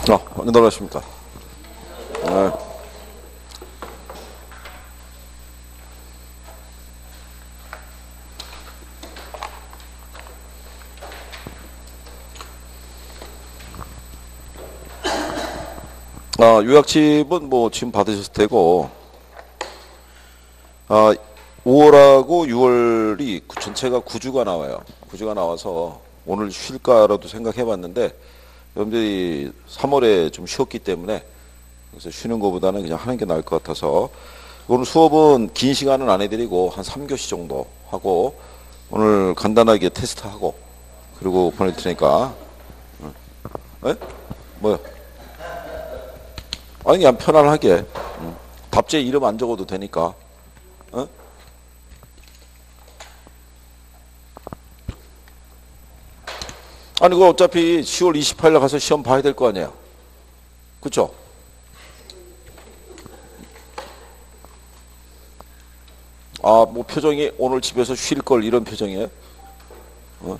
안녕하십니까. 네. 요약집은 뭐 지금 받으셨을 테고, 5월하고 6월이 전체가 9주가 나와요. 9주가 나와서 오늘 쉴까라도 생각해 봤는데, 여러분들이 3월에 좀 쉬었기 때문에, 그래서 쉬는 것보다는 그냥 하는 게 나을 것 같아서, 오늘 수업은 긴 시간은 안 해드리고, 한 3교시 정도 하고, 오늘 간단하게 테스트하고, 그리고 보낼 테니까. 에? 뭐요? 아니, 그냥 편안하게. 답제 이름 안 적어도 되니까. 어? 아니, 그 어차피 10월 28일 가서 시험 봐야 될 거 아니에요. 그쵸? 뭐 표정이 오늘 집에서 쉴 걸 이런 표정이에요? 어?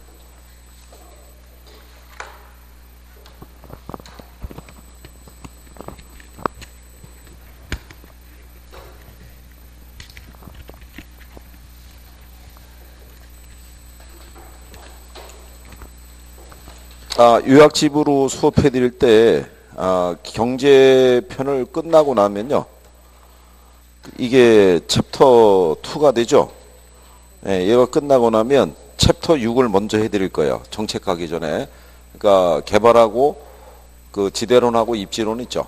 요약집으로 수업해 드릴 때, 경제편을 끝나고 나면요. 이게 챕터 2가 되죠. 예, 얘가 끝나고 나면 챕터 6을 먼저 해 드릴 거예요. 정책 가기 전에. 그러니까 개발하고 그 지대론하고 입지론 있죠.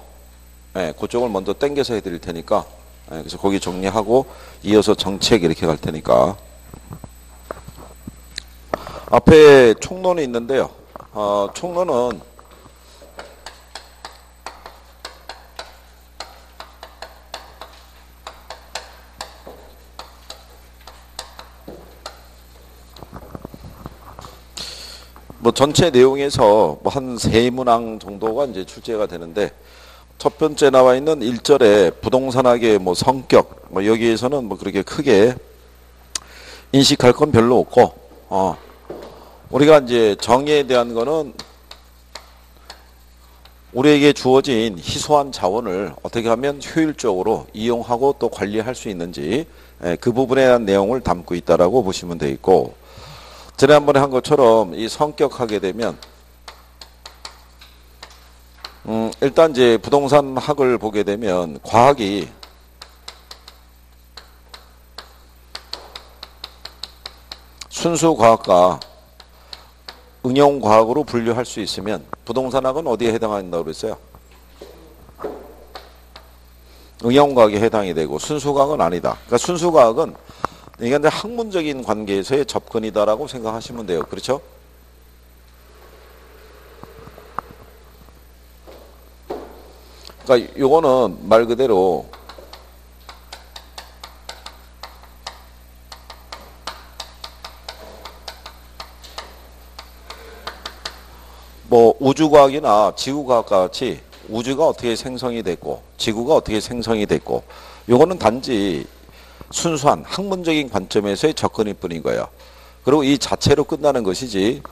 예, 그쪽을 먼저 땡겨서 해 드릴 테니까. 예, 그래서 거기 정리하고 이어서 정책 이렇게 갈 테니까. 앞에 총론이 있는데요. 총론은 뭐 전체 내용에서 뭐 한 3문항 정도가 이제 출제가 되는데, 첫 번째 나와 있는 1절에 부동산학의 뭐 성격, 뭐 여기에서는 뭐 그렇게 크게 인식할 건 별로 없고, 우리가 이제 정의에 대한 거는 우리에게 주어진 희소한 자원을 어떻게 하면 효율적으로 이용하고 또 관리할 수 있는지, 그 부분에 대한 내용을 담고 있다라고 보시면 돼 있고, 지난번에 한 것처럼 이 성격하게 되면 일단 이제 부동산 학을 보게 되면 과학이 순수 과학과 응용 과학으로 분류할 수 있으면 부동산학은 어디에 해당한다고 그랬어요? 응용 과학에 해당이 되고 순수 과학은 아니다. 그러니까 순수 과학은 이게 학문적인 관계에서의 접근이다라고 생각하시면 돼요. 그렇죠? 그러니까 요거는 말 그대로 뭐 우주과학이나 지구과학과 같이 우주가 어떻게 생성이 됐고 지구가 어떻게 생성이 됐고, 요거는 단지 순수한 학문적인 관점에서의 접근일 뿐인 거예요. 그리고 이 자체로 끝나는 것이지,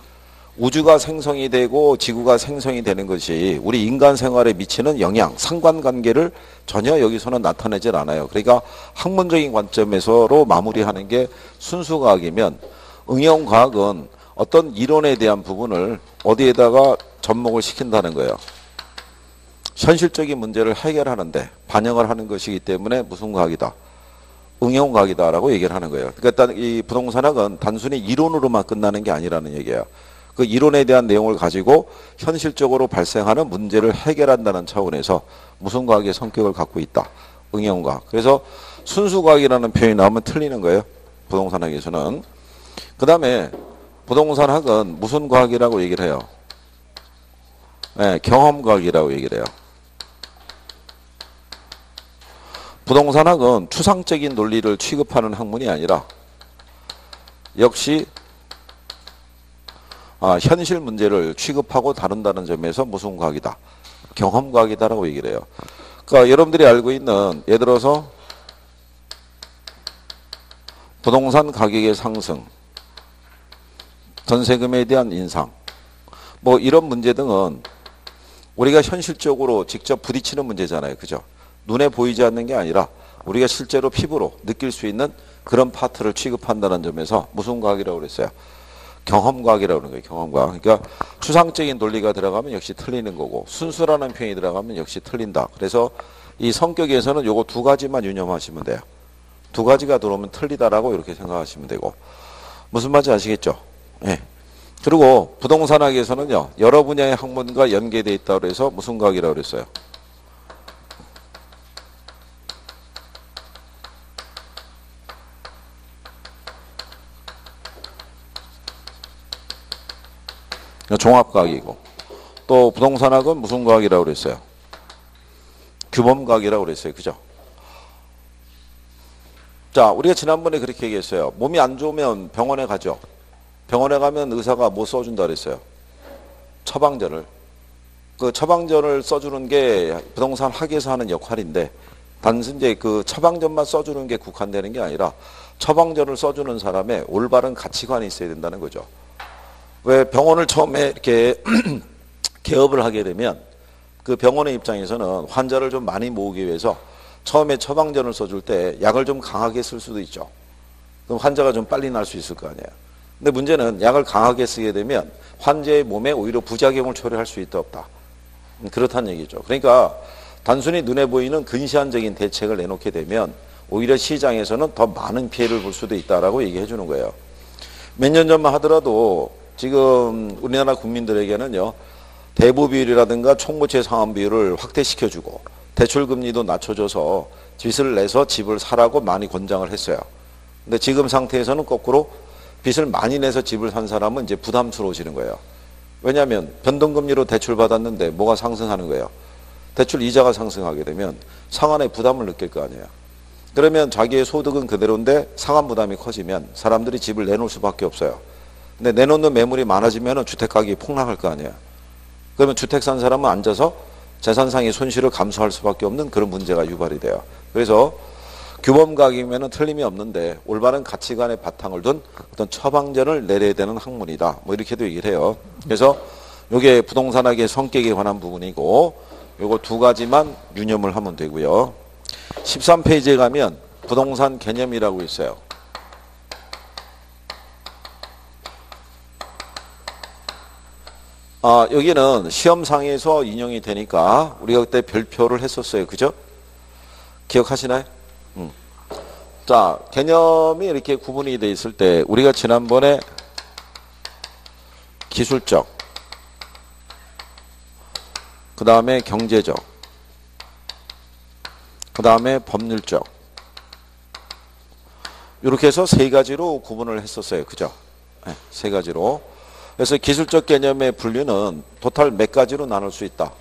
우주가 생성이 되고 지구가 생성이 되는 것이 우리 인간 생활에 미치는 영향, 상관관계를 전혀 여기서는 나타내질 않아요. 그러니까 학문적인 관점에서로 마무리하는 게 순수과학이면, 응용과학은 어떤 이론에 대한 부분을 어디에다가 접목을 시킨다는 거예요. 현실적인 문제를 해결하는데 반영을 하는 것이기 때문에 무슨 과학이다? 응용과학이다라고 얘기를 하는 거예요. 그러니까 일단 이 부동산학은 단순히 이론으로만 끝나는 게 아니라는 얘기예요. 그 이론에 대한 내용을 가지고 현실적으로 발생하는 문제를 해결한다는 차원에서 무슨 과학의 성격을 갖고 있다. 응용과학. 그래서 순수과학이라는 표현이 나오면 틀리는 거예요. 부동산학에서는. 그 다음에 부동산학은 무슨 과학이라고 얘기를 해요? 네, 경험과학이라고 얘기를 해요. 부동산학은 추상적인 논리를 취급하는 학문이 아니라 역시 현실 문제를 취급하고 다룬다는 점에서 무슨 과학이다? 경험과학이다라고 얘기를 해요. 그러니까 여러분들이 알고 있는, 예를 들어서 부동산 가격의 상승, 전세금에 대한 인상, 뭐 이런 문제 등은 우리가 현실적으로 직접 부딪히는 문제잖아요. 그죠? 눈에 보이지 않는 게 아니라 우리가 실제로 피부로 느낄 수 있는 그런 파트를 취급한다는 점에서 무슨 과학이라고 그랬어요? 경험과학이라고 그러는 거예요. 경험과학. 그러니까 추상적인 논리가 들어가면 역시 틀리는 거고 순수라는 표현이 들어가면 역시 틀린다. 그래서 이 성격에서는 요거 두 가지만 유념하시면 돼요. 두 가지가 들어오면 틀리다라고 이렇게 생각하시면 되고 무슨 말인지 아시겠죠? 예. 그리고 부동산학에서는요. 여러 분야의 학문과 연계되어 있다고 해서 무슨 과학이라고 그랬어요? 종합과학이고 또 부동산학은 무슨 과학이라고 그랬어요? 규범과학이라고 그랬어요. 그죠? 자, 우리가 지난번에 그렇게 얘기했어요. 몸이 안 좋으면 병원에 가죠. 병원에 가면 의사가 뭐 써준다 그랬어요? 처방전을. 그 처방전을 써주는 게 부동산 학에서 하는 역할인데 단순히 이제 그 처방전만 써주는 게 국한되는 게 아니라 처방전을 써주는 사람의 올바른 가치관이 있어야 된다는 거죠. 왜 병원을 처음에 이렇게 개업을 하게 되면 그 병원의 입장에서는 환자를 좀 많이 모으기 위해서 처음에 처방전을 써줄 때 약을 좀 강하게 쓸 수도 있죠. 그럼 환자가 좀 빨리 날 수 있을 거 아니에요. 근데 문제는 약을 강하게 쓰게 되면 환자의 몸에 오히려 부작용을 초래할 수 있다 없다. 그렇다는 얘기죠. 그러니까 단순히 눈에 보이는 근시안적인 대책을 내놓게 되면 오히려 시장에서는 더 많은 피해를 볼 수도 있다라고 얘기해 주는 거예요. 몇 년 전만 하더라도 지금 우리나라 국민들에게는요. 대부 비율이라든가 총부채 상환 비율을 확대시켜주고 대출금리도 낮춰줘서 빚을 내서 집을 사라고 많이 권장을 했어요. 근데 지금 상태에서는 거꾸로 빚을 많이 내서 집을 산 사람은 이제 부담스러워지는 거예요. 왜냐하면 변동금리로 대출 받았는데 뭐가 상승하는 거예요? 대출 이자가 상승하게 되면 상환의 부담을 느낄 거 아니에요. 그러면 자기의 소득은 그대로인데 상환 부담이 커지면 사람들이 집을 내놓을 수밖에 없어요. 근데 내놓는 매물이 많아지면 주택가격이 폭락할 거 아니에요. 그러면 주택 산 사람은 앉아서 재산상의 손실을 감수할 수밖에 없는 그런 문제가 유발이 돼요. 그래서 규범과학이면 틀림이 없는데 올바른 가치관의 바탕을 둔 어떤 처방전을 내려야 되는 학문이다. 뭐 이렇게도 얘기를 해요. 그래서 이게 부동산학의 성격에 관한 부분이고 요거 두 가지만 유념을 하면 되고요. 13페이지에 가면 부동산 개념이라고 있어요. 여기는 시험상에서 인용이 되니까 우리가 그때 별표를 했었어요. 그죠? 기억하시나요? 자, 개념이 이렇게 구분이 돼 있을 때 우리가 지난번에 기술적, 그 다음에 경제적, 그 다음에 법률적 이렇게 해서 세 가지로 구분을 했었어요. 그죠? 네, 세 가지로. 그래서 기술적 개념의 분류는 토탈 몇 가지로 나눌 수 있다.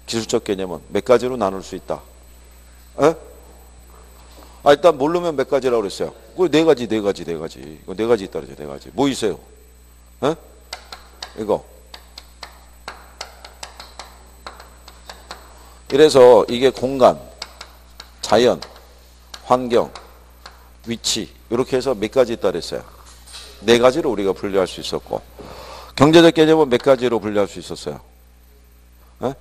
기술적 개념은 몇 가지로 나눌 수 있다. 에? 일단 모르면 몇 가지라고 그랬어요. 네 가지. 이거 네 가지 있다 그러죠. 네 가지. 뭐 있어요? 에? 이거. 이래서 이게 공간, 자연, 환경, 위치 이렇게 해서 몇 가지 있다 그랬어요. 네 가지로 우리가 분류할 수 있었고 경제적 개념은 몇 가지로 분류할 수 있었어요. 에?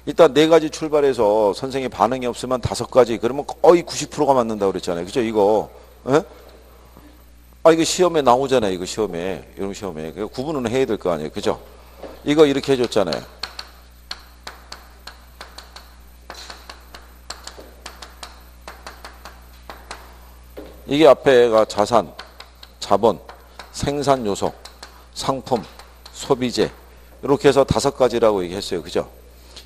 일단 네 가지 출발해서 선생님 반응이 없으면 다섯 가지 그러면 거의 90%가 맞는다고 그랬잖아요. 그죠? 이거 에? 이거 시험에 나오잖아요. 이거 시험에 이런 시험에 구분은 해야 될 거 아니에요. 그죠? 이거 이렇게 해줬잖아요. 이게 앞에가 자산, 자본, 생산 요소, 상품, 소비재 이렇게 해서 다섯 가지라고 얘기했어요. 그죠?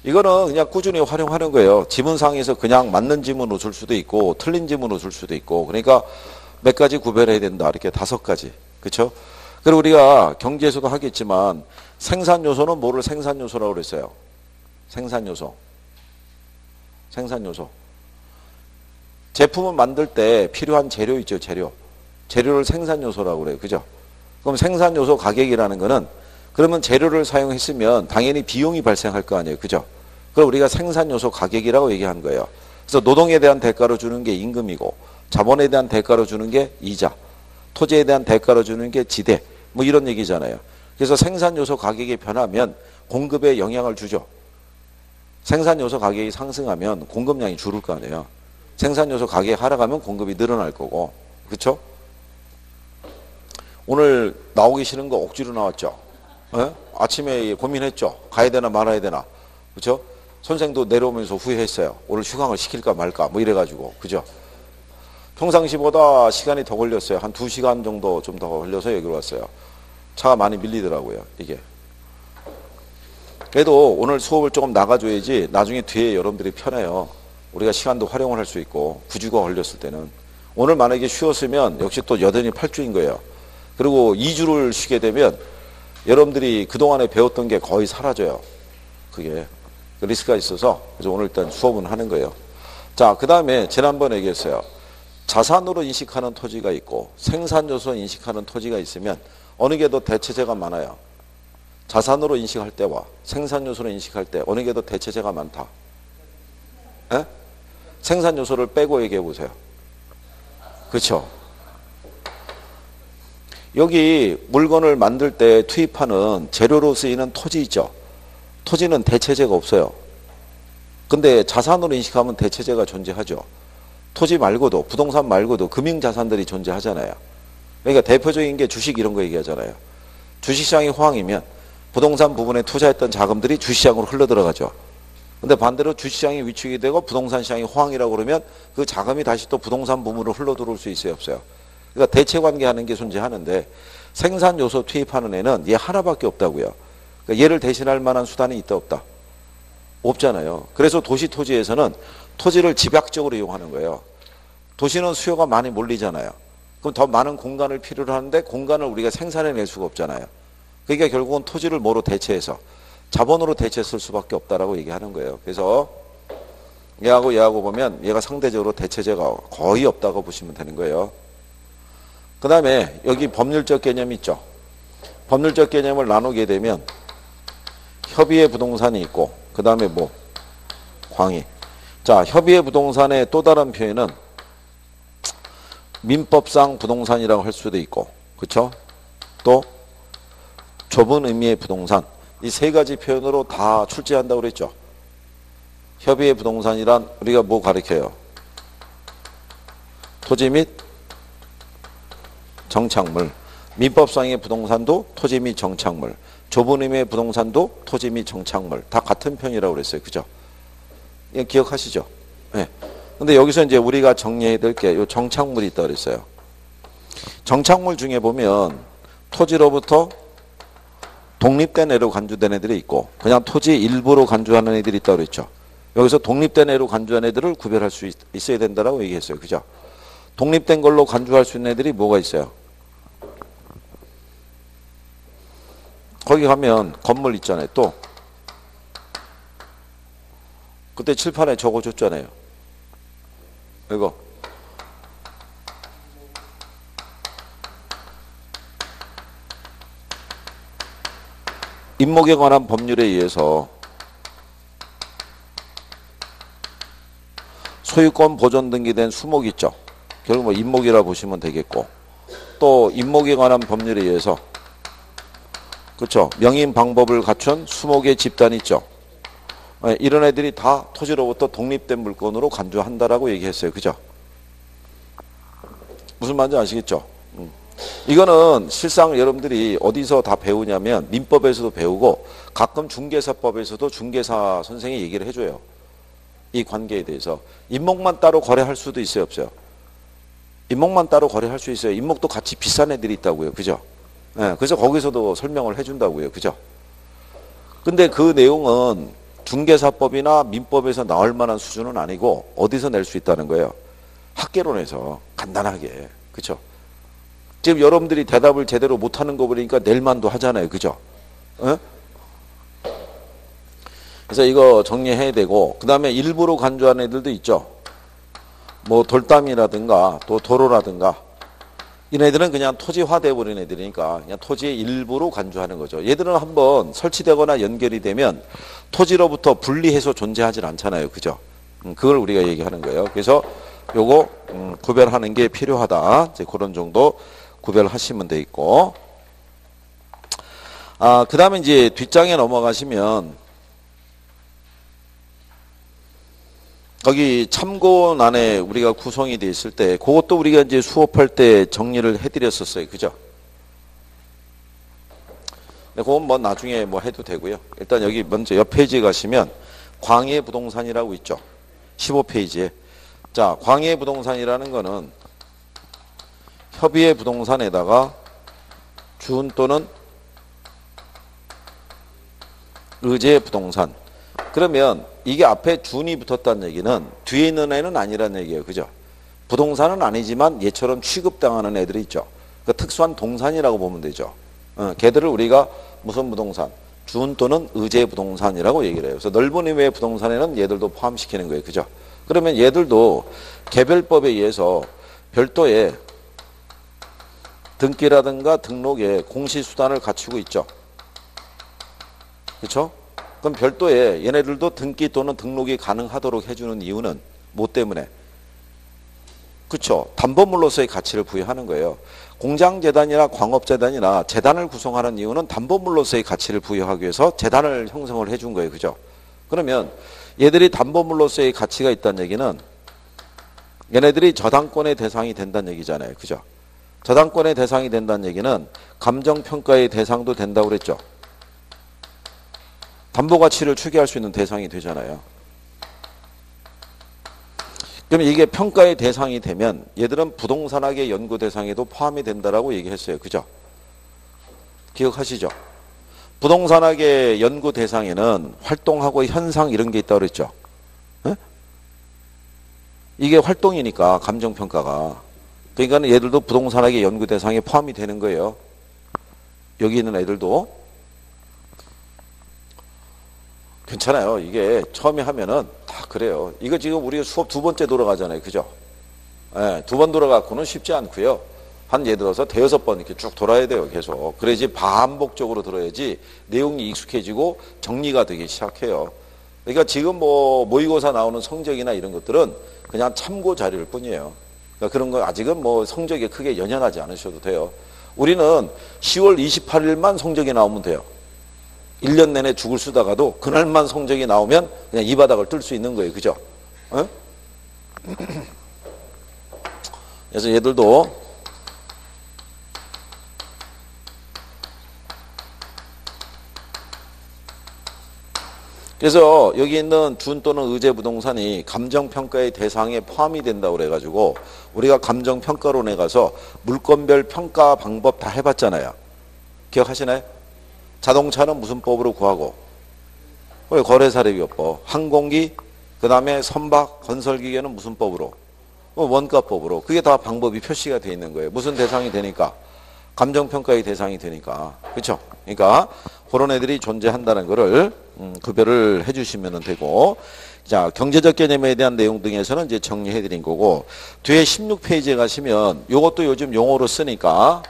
이거는 그냥 꾸준히 활용하는 거예요. 지문상에서 그냥 맞는 지문으로 줄 수도 있고 틀린 지문으로 줄 수도 있고 그러니까 몇 가지 구별해야 된다. 이렇게 다섯 가지. 그렇죠? 그리고 우리가 경제에서도 하겠지만 생산 요소는 뭐를 생산 요소라고 그랬어요? 생산 요소. 제품을 만들 때 필요한 재료 있죠. 재료를 생산 요소라고 그래요. 그죠? 그럼 생산 요소 가격이라는 거는 그러면 재료를 사용했으면 당연히 비용이 발생할 거 아니에요. 그죠? 그걸 우리가 생산 요소 가격이라고 얘기한 거예요. 그래서 노동에 대한 대가로 주는 게 임금이고 자본에 대한 대가로 주는 게 이자, 토지에 대한 대가로 주는 게 지대 뭐 이런 얘기잖아요. 그래서 생산 요소 가격이 변하면 공급에 영향을 주죠. 생산요소 가격이 상승하면 공급량이 줄을 거 아니에요. 생산요소 가격이 하락하면 공급이 늘어날 거고. 그렇죠? 오늘 나오기 싫은 거 억지로 나왔죠. 에? 아침에 고민했죠. 가야 되나 말아야 되나. 그렇죠? 선생도 내려오면서 후회했어요. 오늘 휴강을 시킬까 말까 뭐 이래가지고. 그죠? 평상시보다 시간이 더 걸렸어요. 한 2시간 정도 좀 더 걸려서 여기로 왔어요. 차가 많이 밀리더라고요. 이게. 그래도 오늘 수업을 조금 나가줘야지 나중에 뒤에 여러분들이 편해요. 우리가 시간도 활용을 할 수 있고 9주가 걸렸을 때는. 오늘 만약에 쉬었으면 역시 또 여전히 8주인 거예요. 그리고 2주를 쉬게 되면 여러분들이 그동안에 배웠던 게 거의 사라져요. 그게 리스크가 있어서. 그래서 오늘 일단 수업은 하는 거예요. 자, 그 다음에 지난번에 얘기했어요. 자산으로 인식하는 토지가 있고 생산요소로 인식하는 토지가 있으면 어느 게 더 대체재가 많아요. 자산으로 인식할 때와 생산요소로 인식할 때 어느 게 더 대체재가 많다. 에? 생산요소를 빼고 얘기해 보세요. 그렇죠? 여기 물건을 만들 때 투입하는 재료로 쓰이는 토지 있죠. 토지는 대체재가 없어요. 근데 자산으로 인식하면 대체재가 존재하죠. 토지 말고도 부동산 말고도 금융자산들이 존재하잖아요. 그러니까 대표적인 게 주식 이런 거 얘기하잖아요. 주식시장이 호황이면 부동산 부분에 투자했던 자금들이 주식시장으로 흘러들어가죠. 근데 반대로 주식시장이 위축이 되고 부동산 시장이 호황이라고 그러면 그 자금이 다시 또 부동산 부문으로 흘러들어올 수 있어요, 없어요? 그러니까 대체관계하는 게 존재하는데 생산요소 투입하는 애는 얘 하나밖에 없다고요. 그러니까 얘를 대신할 만한 수단이 있다 없다? 없잖아요. 그래서 도시토지에서는 토지를 집약적으로 이용하는 거예요. 도시는 수요가 많이 몰리잖아요. 그럼 더 많은 공간을 필요로 하는데 공간을 우리가 생산해낼 수가 없잖아요. 그러니까 결국은 토지를 뭐로 대체해서 자본으로 대체했을 수밖에 없다라고 얘기하는 거예요. 그래서 얘하고 보면 얘가 상대적으로 대체재가 거의 없다고 보시면 되는 거예요. 그 다음에 여기 법률적 개념이 있죠. 법률적 개념을 나누게 되면 협의의 부동산이 있고 그 다음에 뭐 광의. 자, 협의의 부동산의 또 다른 표현은 민법상 부동산이라고 할 수도 있고, 그렇죠? 또 좁은 의미의 부동산. 이 세 가지 표현으로 다 출제한다고 그랬죠. 협의의 부동산이란 우리가 뭐 가르쳐요? 토지 및 정착물. 민법상의 부동산도 토지 및 정착물. 좁은 의미의 부동산도 토지 및 정착물. 다 같은 표현이라고 그랬어요. 그죠? 이거 기억하시죠? 네. 근데 여기서 이제 우리가 정리해야 될 게 요 정착물이 있다 그랬어요. 정착물 중에 보면 토지로부터 독립된 애로 간주된 애들이 있고 그냥 토지 일부로 간주하는 애들이 있다 그랬죠. 여기서 독립된 애로 간주한 애들을 구별할 수 있어야 된다라고 얘기했어요. 그죠? 독립된 걸로 간주할 수 있는 애들이 뭐가 있어요? 거기 가면 건물 있잖아요. 또 그때 칠판에 적어줬잖아요. 이거 임목에 관한 법률에 의해서 소유권 보존 등기된 수목 있죠. 결국 뭐 임목이라 보시면 되겠고 또 임목에 관한 법률에 의해서 그렇죠. 명인 방법을 갖춘 수목의 집단 있죠. 이런 애들이 다 토지로부터 독립된 물건으로 간주한다라고 얘기했어요. 그죠? 무슨 말인지 아시겠죠? 이거는 실상 여러분들이 어디서 다 배우냐면 민법에서도 배우고 가끔 중개사법에서도 중개사 선생이 얘기를 해줘요. 이 관계에 대해서. 임목만 따로 거래할 수도 있어요, 없어요? 임목만 따로 거래할 수 있어요. 임목도 같이 비싼 애들이 있다고요. 그죠? 네, 그래서 거기서도 설명을 해준다고요. 그죠? 근데 그 내용은 중개사법이나 민법에서 나올 만한 수준은 아니고 어디서 낼 수 있다는 거예요? 학개론에서 간단하게. 그죠? 지금 여러분들이 대답을 제대로 못하는 거 보니까 낼만도 하잖아요. 그죠? 네? 그래서 이거 정리해야 되고 그 다음에 일부로 간주하는 애들도 있죠. 뭐 돌담이라든가 또 도로라든가 이런 애들은 그냥 토지화 돼버린 애들이니까 그냥 토지의 일부로 간주하는 거죠. 얘들은 한번 설치되거나 연결이 되면 토지로부터 분리해서 존재하지 않잖아요. 그죠? 그걸 우리가 얘기하는 거예요. 그래서 요거 구별하는 게 필요하다. 이제 그런 정도 구별하시면 돼 있고 그 다음에 이제 뒷장에 넘어가시면 거기 참고란에 우리가 구성이 돼 있을 때 그것도 우리가 이제 수업할 때 정리를 해드렸었어요. 그죠? 네, 그건 뭐 나중에 뭐 해도 되고요. 일단 여기 먼저 옆 페이지에 가시면 광해 부동산이라고 있죠. 15페이지에. 자, 광해 부동산이라는 거는 협의의 부동산에다가 준 또는 의제 부동산. 그러면 이게 앞에 준이 붙었다는 얘기는 뒤에 있는 애는 아니라는 얘기예요. 그죠? 부동산은 아니지만 얘처럼 취급당하는 애들이 있죠. 그 특수한 동산이라고 보면 되죠. 걔들을 우리가 무슨 부동산? 준 또는 의제 부동산이라고 얘기를 해요. 그래서 넓은 의미의 부동산에는 얘들도 포함시키는 거예요. 그죠? 그러면 얘들도 개별법에 의해서 별도의 등기라든가 등록에 공시수단을 갖추고 있죠. 그렇죠? 그럼 별도의 얘네들도 등기 또는 등록이 가능하도록 해주는 이유는 뭐 때문에? 그렇죠. 담보물로서의 가치를 부여하는 거예요. 공장재단이나 광업재단이나 재단을 구성하는 이유는 담보물로서의 가치를 부여하기 위해서 재단을 형성을 해준 거예요. 그죠? 그러면 얘들이 담보물로서의 가치가 있다는 얘기는 얘네들이 저당권의 대상이 된다는 얘기잖아요. 그죠? 저당권의 대상이 된다는 얘기는 감정평가의 대상도 된다고 그랬죠. 담보가치를 추계할 수 있는 대상이 되잖아요. 그러면 이게 평가의 대상이 되면 얘들은 부동산학의 연구 대상에도 포함이 된다라고 얘기했어요. 그죠? 기억하시죠? 부동산학의 연구 대상에는 활동하고 현상 이런 게 있다고 그랬죠. 에? 이게 활동이니까 감정평가가. 그러니까 얘들도 부동산학의 연구 대상에 포함이 되는 거예요. 여기 있는 애들도. 괜찮아요. 이게 처음에 하면은 다 그래요. 이거 지금 우리가 수업 두 번째 돌아가잖아요. 그죠? 예, 두 번 돌아가고는 쉽지 않고요. 한 예를 들어서 대여섯 번 이렇게 쭉 돌아야 돼요. 계속. 그래야지 반복적으로 들어야지 내용이 익숙해지고 정리가 되기 시작해요. 그러니까 지금 뭐 모의고사 나오는 성적이나 이런 것들은 그냥 참고 자료일 뿐이에요. 그러니까 그런 거 아직은 뭐 성적에 크게 연연하지 않으셔도 돼요. 우리는 10월 28일만 성적이 나오면 돼요. 1년 내내 죽을 쓰다가도 그날만 성적이 나오면 그냥 이 바닥을 뜰 수 있는 거예요. 그죠? 어? 그래서 얘들도 그래서 여기 있는 준 또는 의제 부동산이 감정평가의 대상에 포함이 된다고 그래가지고 우리가 감정평가론에 가서 물건별 평가 방법 다 해봤잖아요. 기억하시나요? 자동차는 무슨 법으로 구하고? 거래사례비법. 항공기, 그 다음에 선박, 건설기계는 무슨 법으로? 원가법으로. 그게 다 방법이 표시가 되어 있는 거예요. 무슨 대상이 되니까? 감정평가의 대상이 되니까. 그렇죠? 그러니까 그런 애들이 존재한다는 거를 구별을 해주시면 되고, 자, 경제적 개념에 대한 내용 등에서는 이제 정리해드린 거고, 뒤에 16페이지에 가시면 이것도 요즘 용어로 쓰니까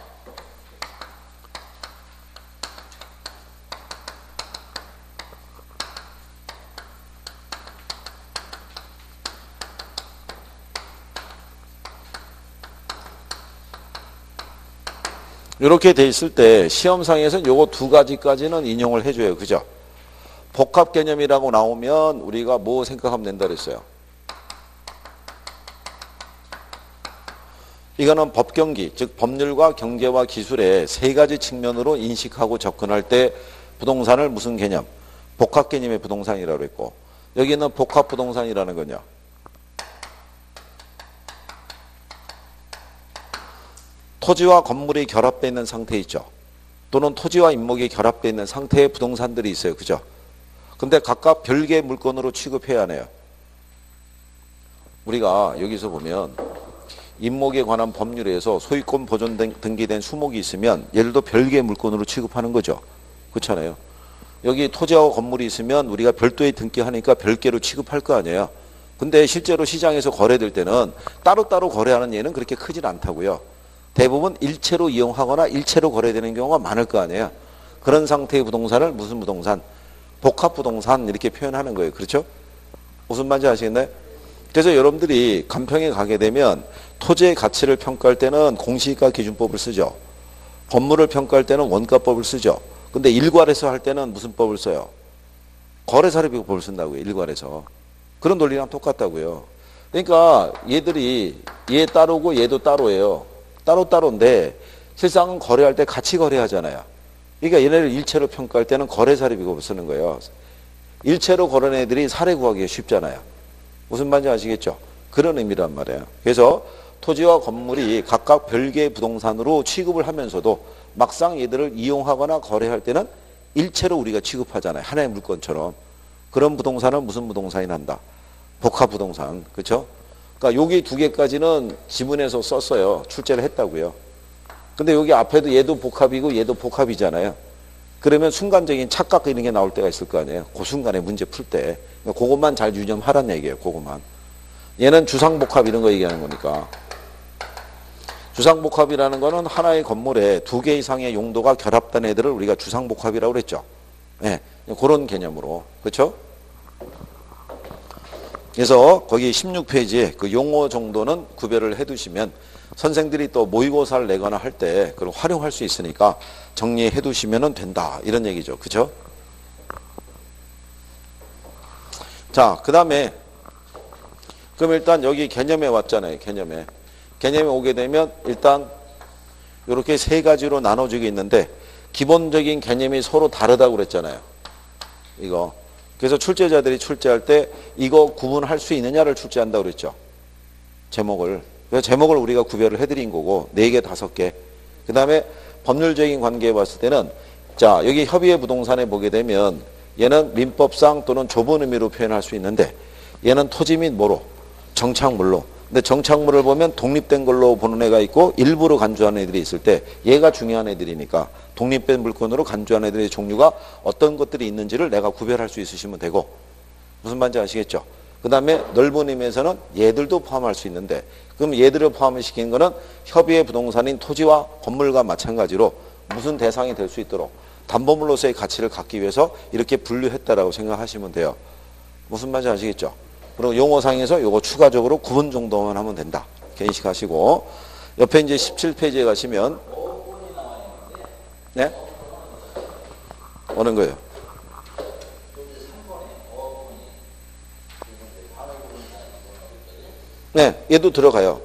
이렇게 돼 있을 때 시험상에서는 요거 두 가지까지는 인용을 해줘요. 그죠? 복합 개념이라고 나오면 우리가 뭐 생각하면 된다 그랬어요? 이거는 법경기, 즉 법률과 경제와 기술의 세 가지 측면으로 인식하고 접근할 때 부동산을 무슨 개념? 복합 개념의 부동산이라고 했고, 여기는 복합 부동산이라는 거냐? 토지와 건물이 결합되어 있는 상태 있죠. 또는 토지와 인목이 결합되어 있는 상태의 부동산들이 있어요. 그죠? 근데 각각 별개의 물건으로 취급해야 하네요. 우리가 여기서 보면 인목에 관한 법률에서 소유권 보존 등기된 수목이 있으면 얘들도 별개의 물건으로 취급하는 거죠. 그렇잖아요. 여기 토지와 건물이 있으면 우리가 별도의 등기하니까 별개로 취급할 거 아니에요. 근데 실제로 시장에서 거래될 때는 따로따로 거래하는 예는 그렇게 크진 않다고요. 대부분 일체로 이용하거나 일체로 거래되는 경우가 많을 거 아니에요. 그런 상태의 부동산을 무슨 부동산? 복합부동산 이렇게 표현하는 거예요. 그렇죠? 무슨 말인지 아시겠나요? 그래서 여러분들이 간평에 가게 되면 토지의 가치를 평가할 때는 공시지가 기준법을 쓰죠. 건물을 평가할 때는 원가법을 쓰죠. 근데 일괄에서 할 때는 무슨 법을 써요? 거래사례비법을 쓴다고요. 일괄에서. 그런 논리랑 똑같다고요. 그러니까 얘들이 얘 따로고 얘도 따로예요. 따로따로인데 실상은 거래할 때 같이 거래하잖아요. 그러니까 얘네를 일체로 평가할 때는 거래사례비법을 쓰는 거예요. 일체로 거래한 애들이 사례 구하기가 쉽잖아요. 무슨 말인지 아시겠죠? 그런 의미란 말이에요. 그래서 토지와 건물이 각각 별개의 부동산으로 취급을 하면서도 막상 얘들을 이용하거나 거래할 때는 일체로 우리가 취급하잖아요. 하나의 물건처럼. 그런 부동산은 무슨 부동산이 난다? 복합부동산. 그렇죠? 그러니까 여기 두 개까지는 지문에서 썼어요. 출제를 했다고요. 근데 여기 앞에도 얘도 복합이고 얘도 복합이잖아요. 그러면 순간적인 착각 이런 게 나올 때가 있을 거 아니에요. 그 순간에 문제 풀 때. 그러니까 그것만 잘 유념하라는 얘기예요. 그것만. 얘는 주상복합 이런 거 얘기하는 거니까. 주상복합이라는 거는 하나의 건물에 두 개 이상의 용도가 결합된 애들을 우리가 주상복합이라고 그랬죠. 네, 그런 개념으로. 그렇죠? 그래서 거기 16페이지에 그 용어 정도는 구별을 해두시면 선생들이 또 모의고사를 내거나 할 때 그걸 활용할 수 있으니까 정리해 두시면 된다. 이런 얘기죠. 그렇죠? 자, 그 다음에 그럼 일단 여기 개념에 왔잖아요. 개념에 오게 되면 일단 이렇게 세 가지로 나눠지고 있는데 기본적인 개념이 서로 다르다고 그랬잖아요. 이거. 그래서 출제자들이 출제할 때 이거 구분할 수 있느냐를 출제한다고 그랬죠. 제목을. 그래서 제목을 우리가 구별을 해드린 거고 4개, 5개. 그 다음에 법률적인 관계에 봤을 때는 자 여기 협의의 부동산에 보게 되면 얘는 민법상 또는 좁은 의미로 표현할 수 있는데 얘는 토지 및 뭐로? 정착물로. 근데 정착물을 보면 독립된 걸로 보는 애가 있고 일부러 간주하는 애들이 있을 때 얘가 중요한 애들이니까 독립된 물건으로 간주하는 애들의 종류가 어떤 것들이 있는지를 내가 구별할 수 있으시면 되고 무슨 말인지 아시겠죠? 그 다음에 넓은 의미에서는 얘들도 포함할 수 있는데 그럼 얘들을 포함을 시키는 거는 협의의 부동산인 토지와 건물과 마찬가지로 무슨 대상이 될 수 있도록 담보물로서의 가치를 갖기 위해서 이렇게 분류했다라고 생각하시면 돼요. 무슨 말인지 아시겠죠? 그리고 용어상에서 요거 추가적으로 구분 정도만 하면 된다. 이렇게 인식하시고 옆에 이제 17페이지에 가시면 네? 어느 거예요? 네, 얘도 들어가요.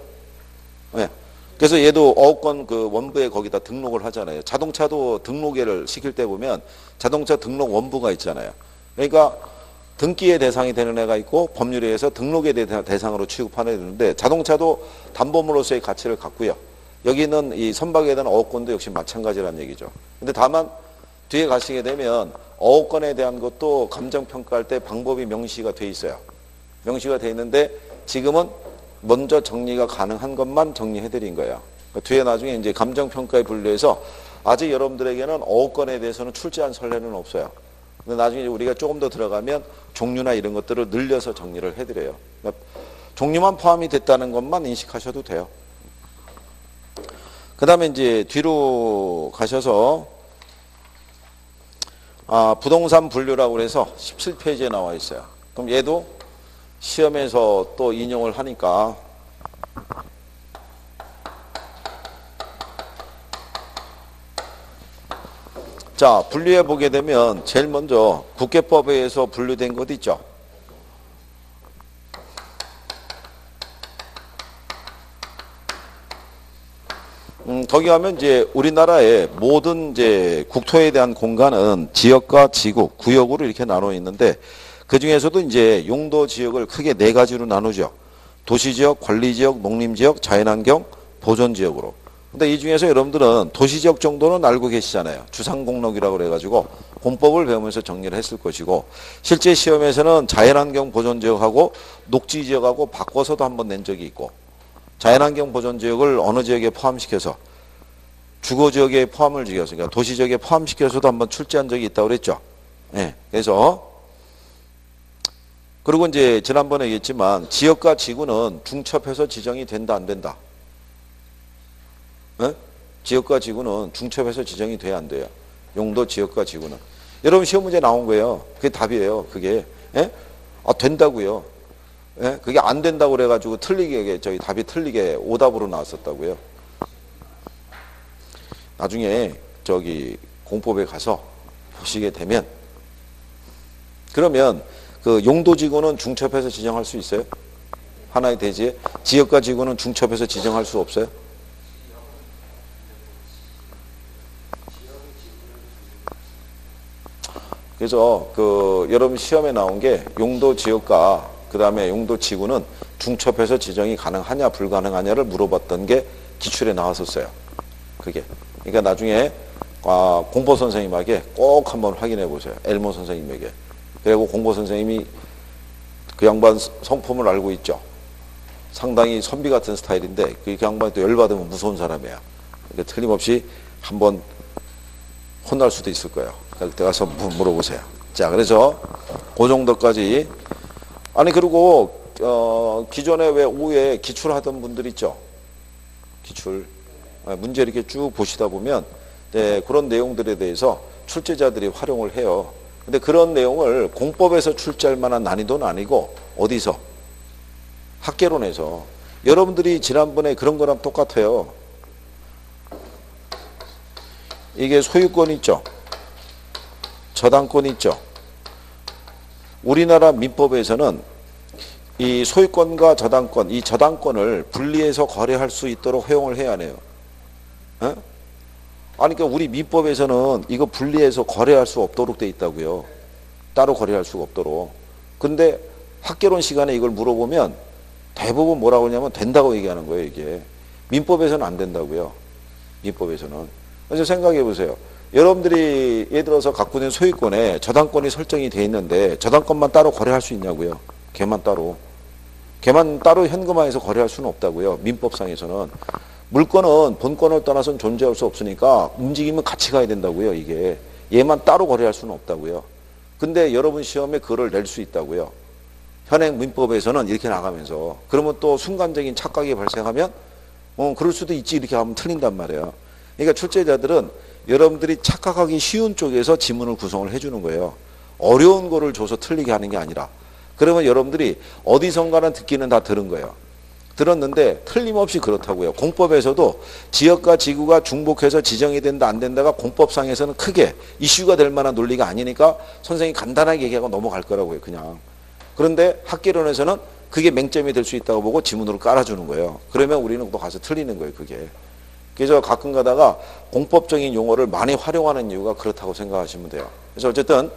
네. 그래서 얘도 어업권 그 원부에 거기다 등록을 하잖아요. 자동차도 등록회를 시킬 때 보면 자동차 등록 원부가 있잖아요. 그러니까 등기의 대상이 되는 애가 있고 법률에 의해서 등록의 대상으로 취급하는 애가 있는데 자동차도 담보물로서의 가치를 갖고요. 여기는 이 선박에 대한 어업권도 역시 마찬가지라는 얘기죠. 근데 다만 뒤에 가시게 되면 어업권에 대한 것도 감정평가할 때 방법이 명시가 돼 있어요. 명시가 돼 있는데 지금은 먼저 정리가 가능한 것만 정리해드린 거예요. 그러니까 뒤에 나중에 이제 감정평가에 분류해서 아직 여러분들에게는 어업권에 대해서는 출제한 선례는 없어요. 근데 나중에 우리가 조금 더 들어가면 종류나 이런 것들을 늘려서 정리를 해드려요. 그러니까 종류만 포함이 됐다는 것만 인식하셔도 돼요. 그 다음에 이제 뒤로 가셔서 부동산 분류라고 해서 17페이지에 나와 있어요. 그럼 얘도 시험에서 또 인용을 하니까 자, 분류해 보게 되면 제일 먼저 국계법에 의해서 분류된 것 있죠. 거기 가면 이제 우리나라의 모든 이제 국토에 대한 공간은 지역과 지구, 구역으로 이렇게 나눠 있는데 그 중에서도 이제 용도 지역을 크게 4가지로 나누죠. 도시지역, 관리지역, 농림지역, 자연환경, 보존지역으로. 근데 이 중에서 여러분들은 도시지역 정도는 알고 계시잖아요. 주상공록이라고 그래가지고 공법을 배우면서 정리를 했을 것이고 실제 시험에서는 자연환경 보존지역하고 녹지지역하고 바꿔서도 한번 낸 적이 있고 자연환경 보존지역을 어느 지역에 포함시켜서 주거지역에 포함을 지어서 그러니까 도시지역에 포함시켜서도 한번 출제한 적이 있다고 그랬죠. 네, 그래서 그리고 이제 지난번에 얘기했지만 지역과 지구는 중첩해서 지정이 된다 안 된다. 네? 지역과 지구는 중첩해서 지정이 돼야 안 돼요. 용도 지역과 지구는. 여러분 시험 문제 나온 거예요. 그게 답이에요. 그게. 예? 된다고요. 예? 그게 안 된다고 그래가지고 틀리게 저희 답이 틀리게 오답으로 나왔었다고요. 나중에 저기 공법에 가서 보시게 되면 그러면 그 용도지구는 중첩해서 지정할 수 있어요? 하나의 대지에 지역과 지구는 중첩해서 지정할 수 없어요? 그래서 그 여러분 시험에 나온 게 용도 지역과 그 다음에 용도 지구는 중첩해서 지정이 가능하냐 불가능하냐를 물어봤던 게 기출에 나왔었어요. 그게. 그러니까 나중에 공보 선생님에게 꼭 한번 확인해 보세요. 엘모 선생님에게. 그리고 공보 선생님이 그 양반 성품을 알고 있죠. 상당히 선비 같은 스타일인데 그 양반이 또 열받으면 무서운 사람이에요. 그러니까 틀림없이 한번 혼날 수도 있을 거예요. 그때 가서 물어보세요. 자, 그래서 그 정도까지. 아니 그리고 기존에 왜 오후에 기출하던 분들 있죠. 기출 문제 이렇게 쭉 보시다 보면 네, 그런 내용들에 대해서 출제자들이 활용을 해요. 근데 그런 내용을 공법에서 출제할 만한 난이도는 아니고 어디서? 학개론에서. 여러분들이 지난번에 그런 거랑 똑같아요. 이게 소유권 있죠. 저당권 있죠. 우리나라 민법에서는 이 소유권과 저당권, 이 저당권을 분리해서 거래할 수 있도록 허용을 해야 하네요. 에? 아니, 그러니까 우리 민법에서는 이거 분리해서 거래할 수 없도록 돼 있다고요. 따로 거래할 수가 없도록. 근데 학개론 시간에 이걸 물어보면 대부분 뭐라고 하냐면 된다고 얘기하는 거예요, 이게. 민법에서는 안 된다고요. 민법에서는. 그래서 생각해 보세요. 여러분들이 예를 들어서 갖고 있는 소유권에 저당권이 설정이 돼 있는데 저당권만 따로 거래할 수 있냐고요. 걔만 따로. 걔만 따로 현금화해서 거래할 수는 없다고요. 민법상에서는. 물건은 본권을 떠나서는 존재할 수 없으니까 움직이면 같이 가야 된다고요. 이게. 얘만 따로 거래할 수는 없다고요. 근데 여러분 시험에 그걸 낼 수 있다고요. 현행 민법에서는 이렇게 나가면서. 그러면 또 순간적인 착각이 발생하면 그럴 수도 있지 이렇게 하면 틀린단 말이에요. 그러니까 출제자들은 여러분들이 착각하기 쉬운 쪽에서 지문을 구성을 해주는 거예요. 어려운 거를 줘서 틀리게 하는 게 아니라. 그러면 여러분들이 어디선가는 듣기는 다 들은 거예요. 들었는데 틀림없이 그렇다고요. 공법에서도 지역과 지구가 중복해서 지정이 된다 안 된다가 공법상에서는 크게 이슈가 될 만한 논리가 아니니까 선생님이 간단하게 얘기하고 넘어갈 거라고요. 그냥. 그런데 학개론에서는 그게 맹점이 될 수 있다고 보고 지문으로 깔아주는 거예요. 그러면 우리는 또 가서 틀리는 거예요. 그게. 그래서 가끔 가다가 공법적인 용어를 많이 활용하는 이유가 그렇다고 생각하시면 돼요. 그래서 어쨌든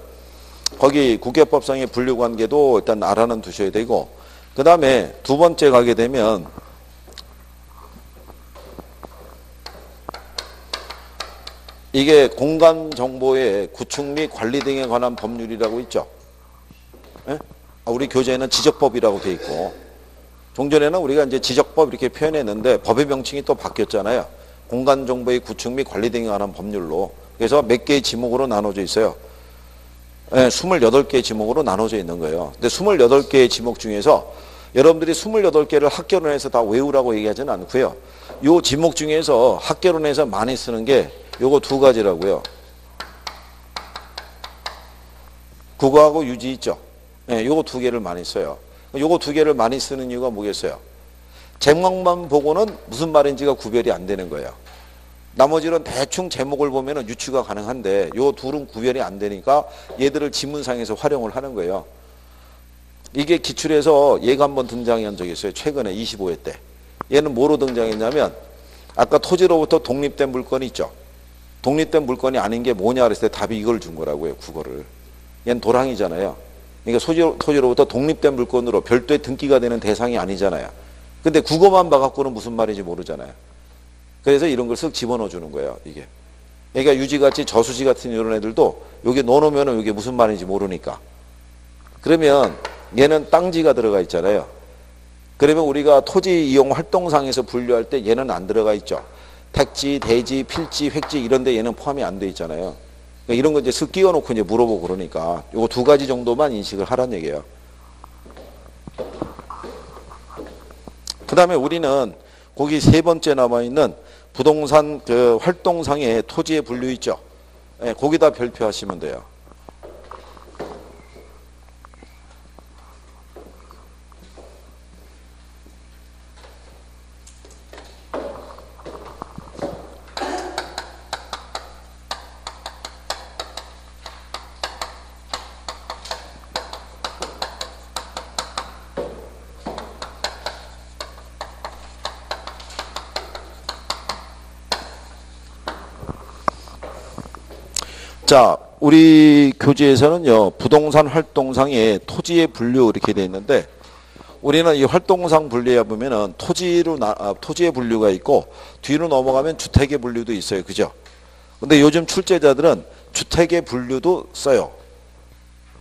거기 국외법상의 분류관계도 일단 알아는 두셔야 되고 그 다음에 두 번째 가게 되면 이게 공간정보의 구축 및 관리 등에 관한 법률이라고 있죠. 예? 우리 교재에는 지적법이라고 돼 있고 종전에는 우리가 이제 지적법 이렇게 표현했는데 법의 명칭이 또 바뀌었잖아요. 공간정보의 구축 및 관리 등에 관한 법률로. 그래서 몇 개의 지목으로 나눠져 있어요. 네, 28개의 지목으로 나눠져 있는 거예요. 근데 28개의 지목 중에서 여러분들이 28개를 학개론에서 다 외우라고 얘기하지는 않고요. 요 지목 중에서 학개론에서 많이 쓰는 게 요거 두 가지라고요. 국어하고 유지 있죠. 네, 요거 두 개를 많이 써요. 요거 두 개를 많이 쓰는 이유가 뭐겠어요? 제목만 보고는 무슨 말인지가 구별이 안 되는 거예요. 나머지는 대충 제목을 보면 유추가 가능한데 요 둘은 구별이 안 되니까 얘들을 지문상에서 활용을 하는 거예요. 이게 기출에서 얘가 한번 등장한 적이 있어요. 최근에 25회 때. 얘는 뭐로 등장했냐면 아까 토지로부터 독립된 물건이 있죠. 독립된 물건이 아닌 게 뭐냐 그랬을 때 답이 이걸 준 거라고요. 국어를. 얘는 도랑이잖아요. 그러니까 토지로부터 독립된 물건으로 별도의 등기가 되는 대상이 아니잖아요. 근데 국어만 봐갖고는 무슨 말인지 모르잖아요. 그래서 이런 걸 쓱 집어넣어 주는 거예요, 이게. 그러니까 유지같이 저수지 같은 이런 애들도 여기 넣어놓으면 이게 무슨 말인지 모르니까. 그러면 얘는 땅지가 들어가 있잖아요. 그러면 우리가 토지 이용 활동상에서 분류할 때 얘는 안 들어가 있죠. 택지, 대지, 필지, 획지 이런 데 얘는 포함이 안 돼 있잖아요. 그러니까 이런 거 이제 쓱 끼워놓고 이제 물어보고 그러니까 요거 두 가지 정도만 인식을 하란 얘기예요. 그 다음에 우리는 거기 세 번째 남아있는 부동산 그 활동상의 토지의 분류 있죠. 예, 거기다 별표하시면 돼요. 자, 우리 교재에서는요, 부동산 활동상의 토지의 분류 이렇게 되어 있는데, 우리는 이 활동상 분류해 보면은 토지의 분류가 있고, 뒤로 넘어가면 주택의 분류도 있어요. 그죠? 근데 요즘 출제자들은 주택의 분류도 써요.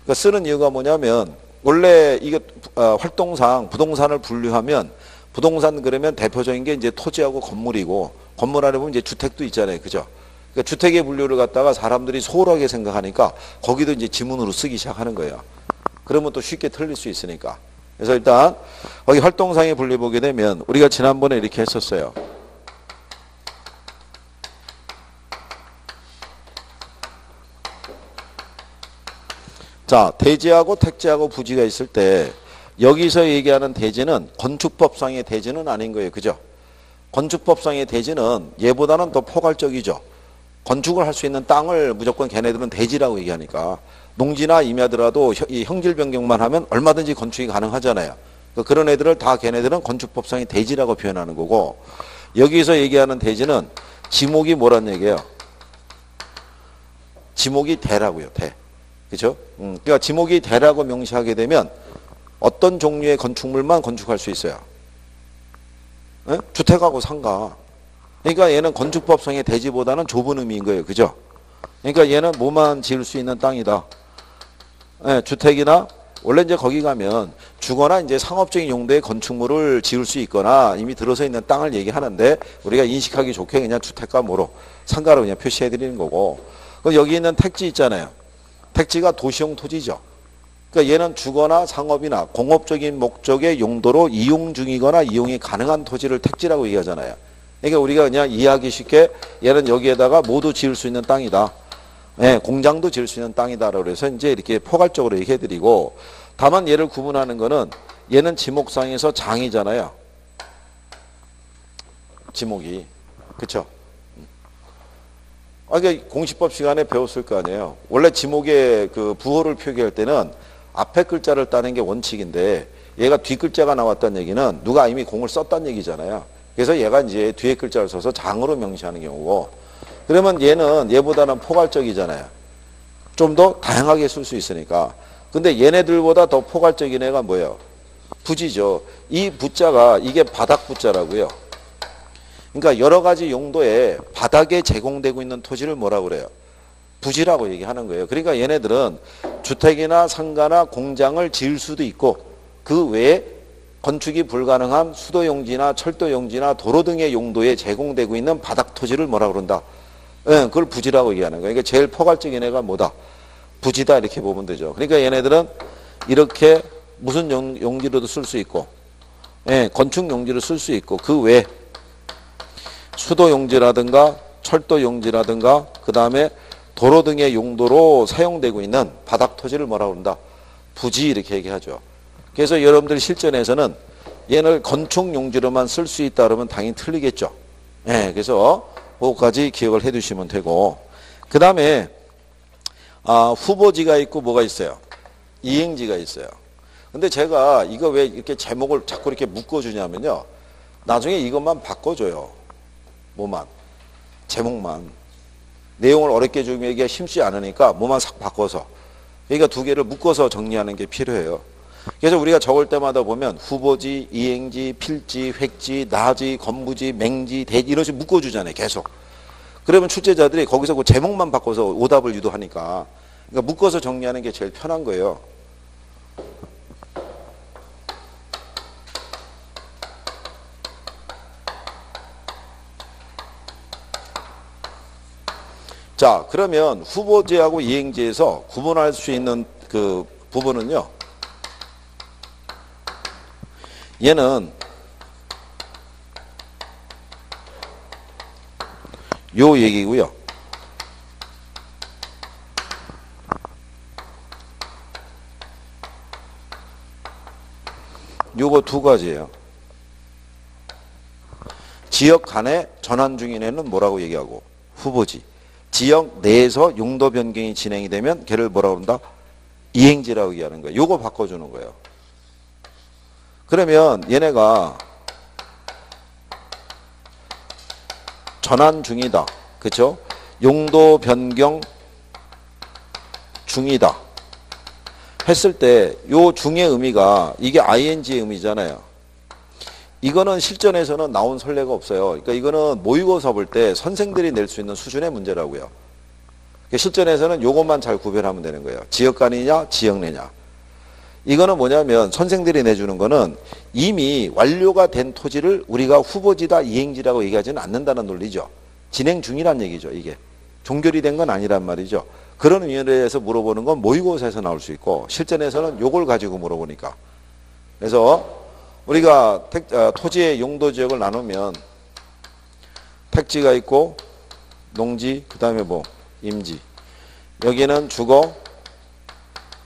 그러니까 쓰는 이유가 뭐냐면, 원래 이게 활동상 부동산을 분류하면, 부동산 그러면 대표적인 게 이제 토지하고 건물이고, 건물 안에 보면 이제 주택도 있잖아요. 그죠? 그러니까 주택의 분류를 갖다가 사람들이 소홀하게 생각하니까 거기도 이제 지문으로 쓰기 시작하는 거예요. 그러면 또 쉽게 틀릴 수 있으니까. 그래서 일단 거기 활동상에 분류 보게 되면 우리가 지난번에 이렇게 했었어요. 자, 대지하고 택지하고 부지가 있을 때 여기서 얘기하는 대지는 건축법상의 대지는 아닌 거예요. 그죠? 건축법상의 대지는 얘보다는 더 포괄적이죠. 건축을 할 수 있는 땅을 무조건 걔네들은 대지라고 얘기하니까 농지나 임야더라도 이 형질 변경만 하면 얼마든지 건축이 가능하잖아요. 그런 애들을 다 걔네들은 건축법상의 대지라고 표현하는 거고, 여기서 얘기하는 대지는 지목이 뭐란 얘기예요? 지목이 대라고요. 대. 그렇죠? 그러니까 지목이 대라고 명시하게 되면 어떤 종류의 건축물만 건축할 수 있어요? 에? 주택하고 상가. 그러니까 얘는 건축법상의 대지보다는 좁은 의미인 거예요. 그죠? 그러니까 얘는 뭐만 지을 수 있는 땅이다. 예, 주택이나 원래 이제 거기 가면 주거나 이제 상업적인 용도의 건축물을 지을 수 있거나 이미 들어서 있는 땅을 얘기하는데 우리가 인식하기 좋게 그냥 주택과 뭐로 상가로 그냥 표시해 드리는 거고. 그럼 여기 있는 택지 있잖아요. 택지가 도시용 토지죠. 그러니까 얘는 주거나 상업이나 공업적인 목적의 용도로 이용 중이거나 이용이 가능한 토지를 택지라고 얘기하잖아요. 그러니까 우리가 그냥 이해하기 쉽게 얘는 여기에다가 모두 지을 수 있는 땅이다. 예, 공장도 지을 수 있는 땅이다라고 해서 이제 이렇게 포괄적으로 얘기해 드리고, 다만 얘를 구분하는 거는 얘는 지목상에서 장이잖아요. 지목이. 그쵸? 그러니까 공시법 시간에 배웠을 거 아니에요. 원래 지목의 그 부호를 표기할 때는 앞에 글자를 따는 게 원칙인데 얘가 뒷 글자가 나왔다는 얘기는 누가 이미 공을 썼다는 얘기잖아요. 그래서 얘가 이제 뒤에 글자를 써서 장으로 명시하는 경우고, 그러면 얘는 얘보다는 포괄적이잖아요. 좀 더 다양하게 쓸 수 있으니까. 근데 얘네들보다 더 포괄적인 애가 뭐예요? 부지죠. 이 부자가 이게 바닥 부자라고요. 그러니까 여러 가지 용도에 바닥에 제공되고 있는 토지를 뭐라고 그래요? 부지라고 얘기하는 거예요. 그러니까 얘네들은 주택이나 상가나 공장을 지을 수도 있고 그 외에 건축이 불가능한 수도용지나 철도용지나 도로 등의 용도에 제공되고 있는 바닥 토지를 뭐라고 그런다? 예, 그걸 부지라고 얘기하는 거예요. 그러니까 제일 포괄적인 애가 뭐다? 부지다 이렇게 보면 되죠. 그러니까 얘네들은 이렇게 무슨 용지로도 쓸 수 있고, 예, 건축 용지로 쓸 수 있고 그 외에 수도용지라든가 철도용지라든가 그 다음에 도로 등의 용도로 사용되고 있는 바닥 토지를 뭐라고 그런다? 부지 이렇게 얘기하죠. 그래서 여러분들 실전에서는 얘를 건축 용지로만 쓸 수 있다 그러면 당연히 틀리겠죠. 예, 그래서 그거까지 기억을 해 두시면 되고, 그 다음에 후보지가 있고 뭐가 있어요? 이행지가 있어요. 근데 제가 이거 왜 이렇게 제목을 자꾸 이렇게 묶어주냐면요, 나중에 이것만 바꿔줘요. 뭐만? 제목만. 내용을 어렵게 주기가 쉽지 않으니까 뭐만 싹 바꿔서. 그러니까 두 개를 묶어서 정리하는 게 필요해요. 그래서 우리가 적을 때마다 보면 후보지, 이행지, 필지, 획지, 나지, 건부지, 맹지, 대지 이런 식으로 묶어주잖아요. 계속. 그러면 출제자들이 거기서 그 제목만 바꿔서 오답을 유도하니까, 그러니까 묶어서 정리하는 게 제일 편한 거예요. 자, 그러면 후보지하고 이행지에서 구분할 수 있는 그 부분은요, 얘는 요 얘기고요. 요거 두 가지예요. 지역 간의 전환 중인 애는 뭐라고 얘기하고? 후보지. 지역 내에서 용도 변경이 진행이 되면 걔를 뭐라고 한다? 이행지라고 얘기하는 거예요. 요거 바꿔주는 거예요. 그러면 얘네가 전환 중이다. 그렇죠? 용도 변경 중이다 했을 때 요 중의 의미가 이게 ing의 의미잖아요. 이거는 실전에서는 나온 선례가 없어요. 그러니까 이거는 모의고사 볼 때 선생들이 낼 수 있는 수준의 문제라고요. 그러니까 실전에서는 요것만 잘 구별하면 되는 거예요. 지역간이냐 지역내냐. 이거는 뭐냐면 선생들이 내주는 거는 이미 완료가 된 토지를 우리가 후보지다 이행지라고 얘기하지는 않는다는 논리죠. 진행 중이란 얘기죠. 이게 종결이 된 건 아니란 말이죠. 그런 의미에서 물어보는 건 모의고사에서 나올 수 있고 실전에서는 요걸 가지고 물어보니까. 그래서 우리가 토지의 용도 지역을 나누면 택지가 있고 농지 그 다음에 뭐 임지 여기는 주거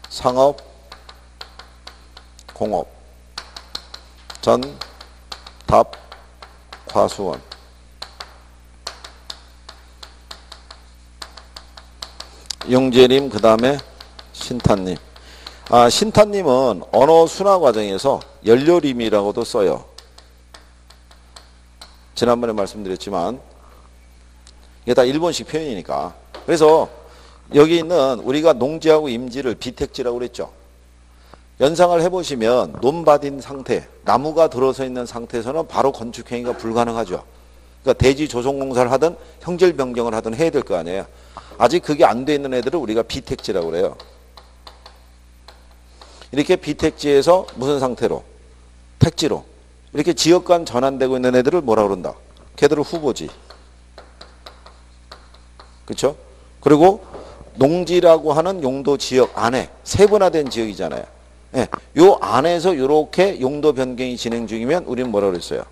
상업 공업 전 답 과수원 용재림 그 다음에 신탄님. 신탄님은 언어 순화 과정에서 연료림이라고도 써요. 지난번에 말씀드렸지만 이게 다 일본식 표현이니까. 그래서 여기 있는 우리가 농지하고 임지를 비택지라고 그랬죠. 연상을 해보시면 논밭인 상태, 나무가 들어서 있는 상태에서는 바로 건축행위가 불가능하죠. 그러니까 대지 조성공사를 하든 형질 변경을 하든 해야 될 거 아니에요. 아직 그게 안 돼 있는 애들을 우리가 비택지라고 그래요. 이렇게 비택지에서 무슨 상태로? 택지로. 이렇게 지역간 전환되고 있는 애들을 뭐라 그런다? 걔들을 후보지. 그렇죠? 그리고 농지라고 하는 용도 지역 안에 세분화된 지역이잖아요. 예, 요 안에서 이렇게 용도 변경이 진행 중이면 우리는 뭐라 그랬어요?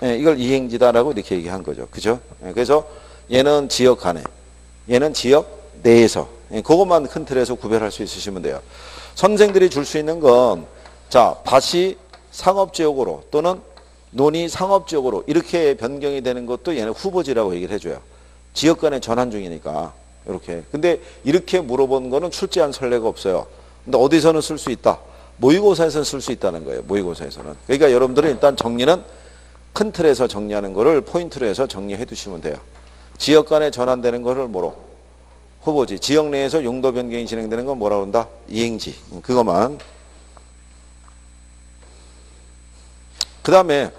예, 이걸 이행지다라고 이렇게 얘기한 거죠. 그죠? 예, 그래서 얘는 지역 안에, 얘는 지역 내에서. 예, 그것만 큰 틀에서 구별할 수 있으시면 돼요. 선생들이 줄 수 있는 건, 자, 밭이 상업지역으로 또는 논이 상업지역으로 이렇게 변경이 되는 것도 얘는 후보지라고 얘기를 해줘요. 지역 간의 전환 중이니까. 이렇게. 근데 이렇게 물어본 거는 출제한 선례가 없어요. 근데 어디서는 쓸 수 있다. 모의고사에서는 쓸 수 있다는 거예요. 모의고사에서는. 그러니까 여러분들은 일단 정리는 큰 틀에서 정리하는 거를 포인트로 해서 정리해 두시면 돼요. 지역 간에 전환되는 거를 뭐로? 후보지. 지역 내에서 용도 변경이 진행되는 건 뭐라고 한다? 이행지. 그것만. 그 다음에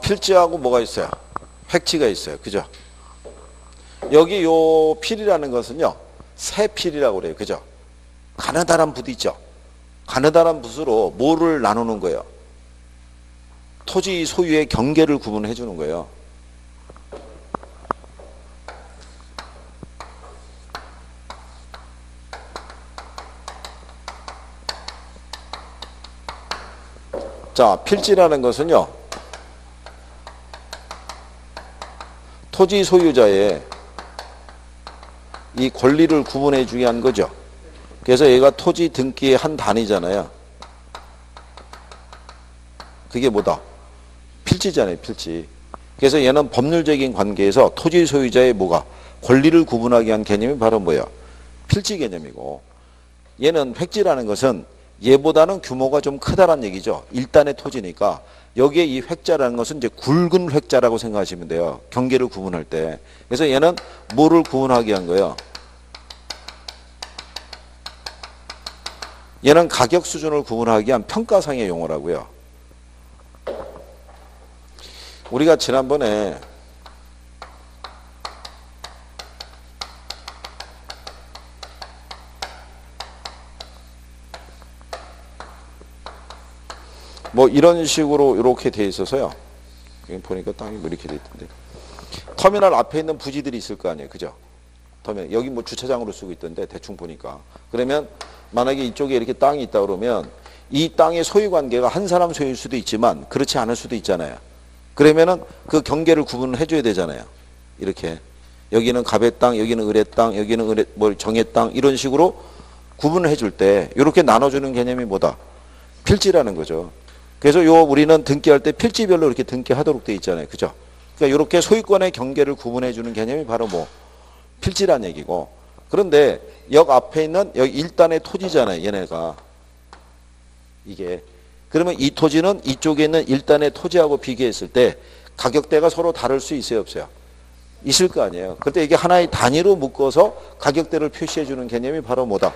필지하고 뭐가 있어요? 획지가 있어요. 그죠? 여기 요 필이라는 것은요. 세필이라고 그래요. 그죠? 가느다란 붓 있죠? 가느다란 붓으로 뭐를 나누는 거예요? 토지 소유의 경계를 구분해 주는 거예요. 자, 필지라는 것은요. 토지 소유자의 이 권리를 구분해 주게 한 거죠. 그래서 얘가 토지 등기의 한 단위잖아요. 그게 뭐다? 필지잖아요. 필지. 그래서 얘는 법률적인 관계에서 토지 소유자의 뭐가? 권리를 구분하게 한 개념이 바로 뭐예요? 필지 개념이고, 얘는 획지라는 것은 얘보다는 규모가 좀 크다란 얘기죠. 일단의 토지니까 여기에 이 획자라는 것은 이제 굵은 획자라고 생각하시면 돼요. 경계를 구분할 때. 그래서 얘는 뭐를 구분하게 한 거예요? 얘는 가격 수준을 구분하기 위한 평가상의 용어라고요. 우리가 지난번에 뭐 이런 식으로 이렇게 돼 있어서요. 여기 보니까 땅이 뭐 이렇게 돼 있던데. 터미널 앞에 있는 부지들이 있을 거 아니에요. 그죠? 터미널. 여기 뭐 주차장으로 쓰고 있던데 대충 보니까. 그러면 만약에 이쪽에 이렇게 땅이 있다 그러면 이 땅의 소유 관계가 한 사람 소유일 수도 있지만 그렇지 않을 수도 있잖아요. 그러면은 그 경계를 구분을 해줘야 되잖아요. 이렇게. 여기는 갑의 땅, 여기는 을의 땅, 여기는 을의, 뭐 정의 땅 이런 식으로 구분을 해줄 때 이렇게 나눠주는 개념이 뭐다? 필지라는 거죠. 그래서 우리는 등기할 때 필지별로 이렇게 등기하도록 돼 있잖아요. 그죠? 그러니까 이렇게 소유권의 경계를 구분해 주는 개념이 바로 뭐 필지란 얘기고. 그런데 역 앞에 있는 여기 일단의 토지잖아요. 얘네가. 이게. 그러면 이 토지는 이쪽에 있는 1단의 토지하고 비교했을 때 가격대가 서로 다를 수 있어요, 없어요? 있을 거 아니에요. 그때 이게 하나의 단위로 묶어서 가격대를 표시해 주는 개념이 바로 뭐다?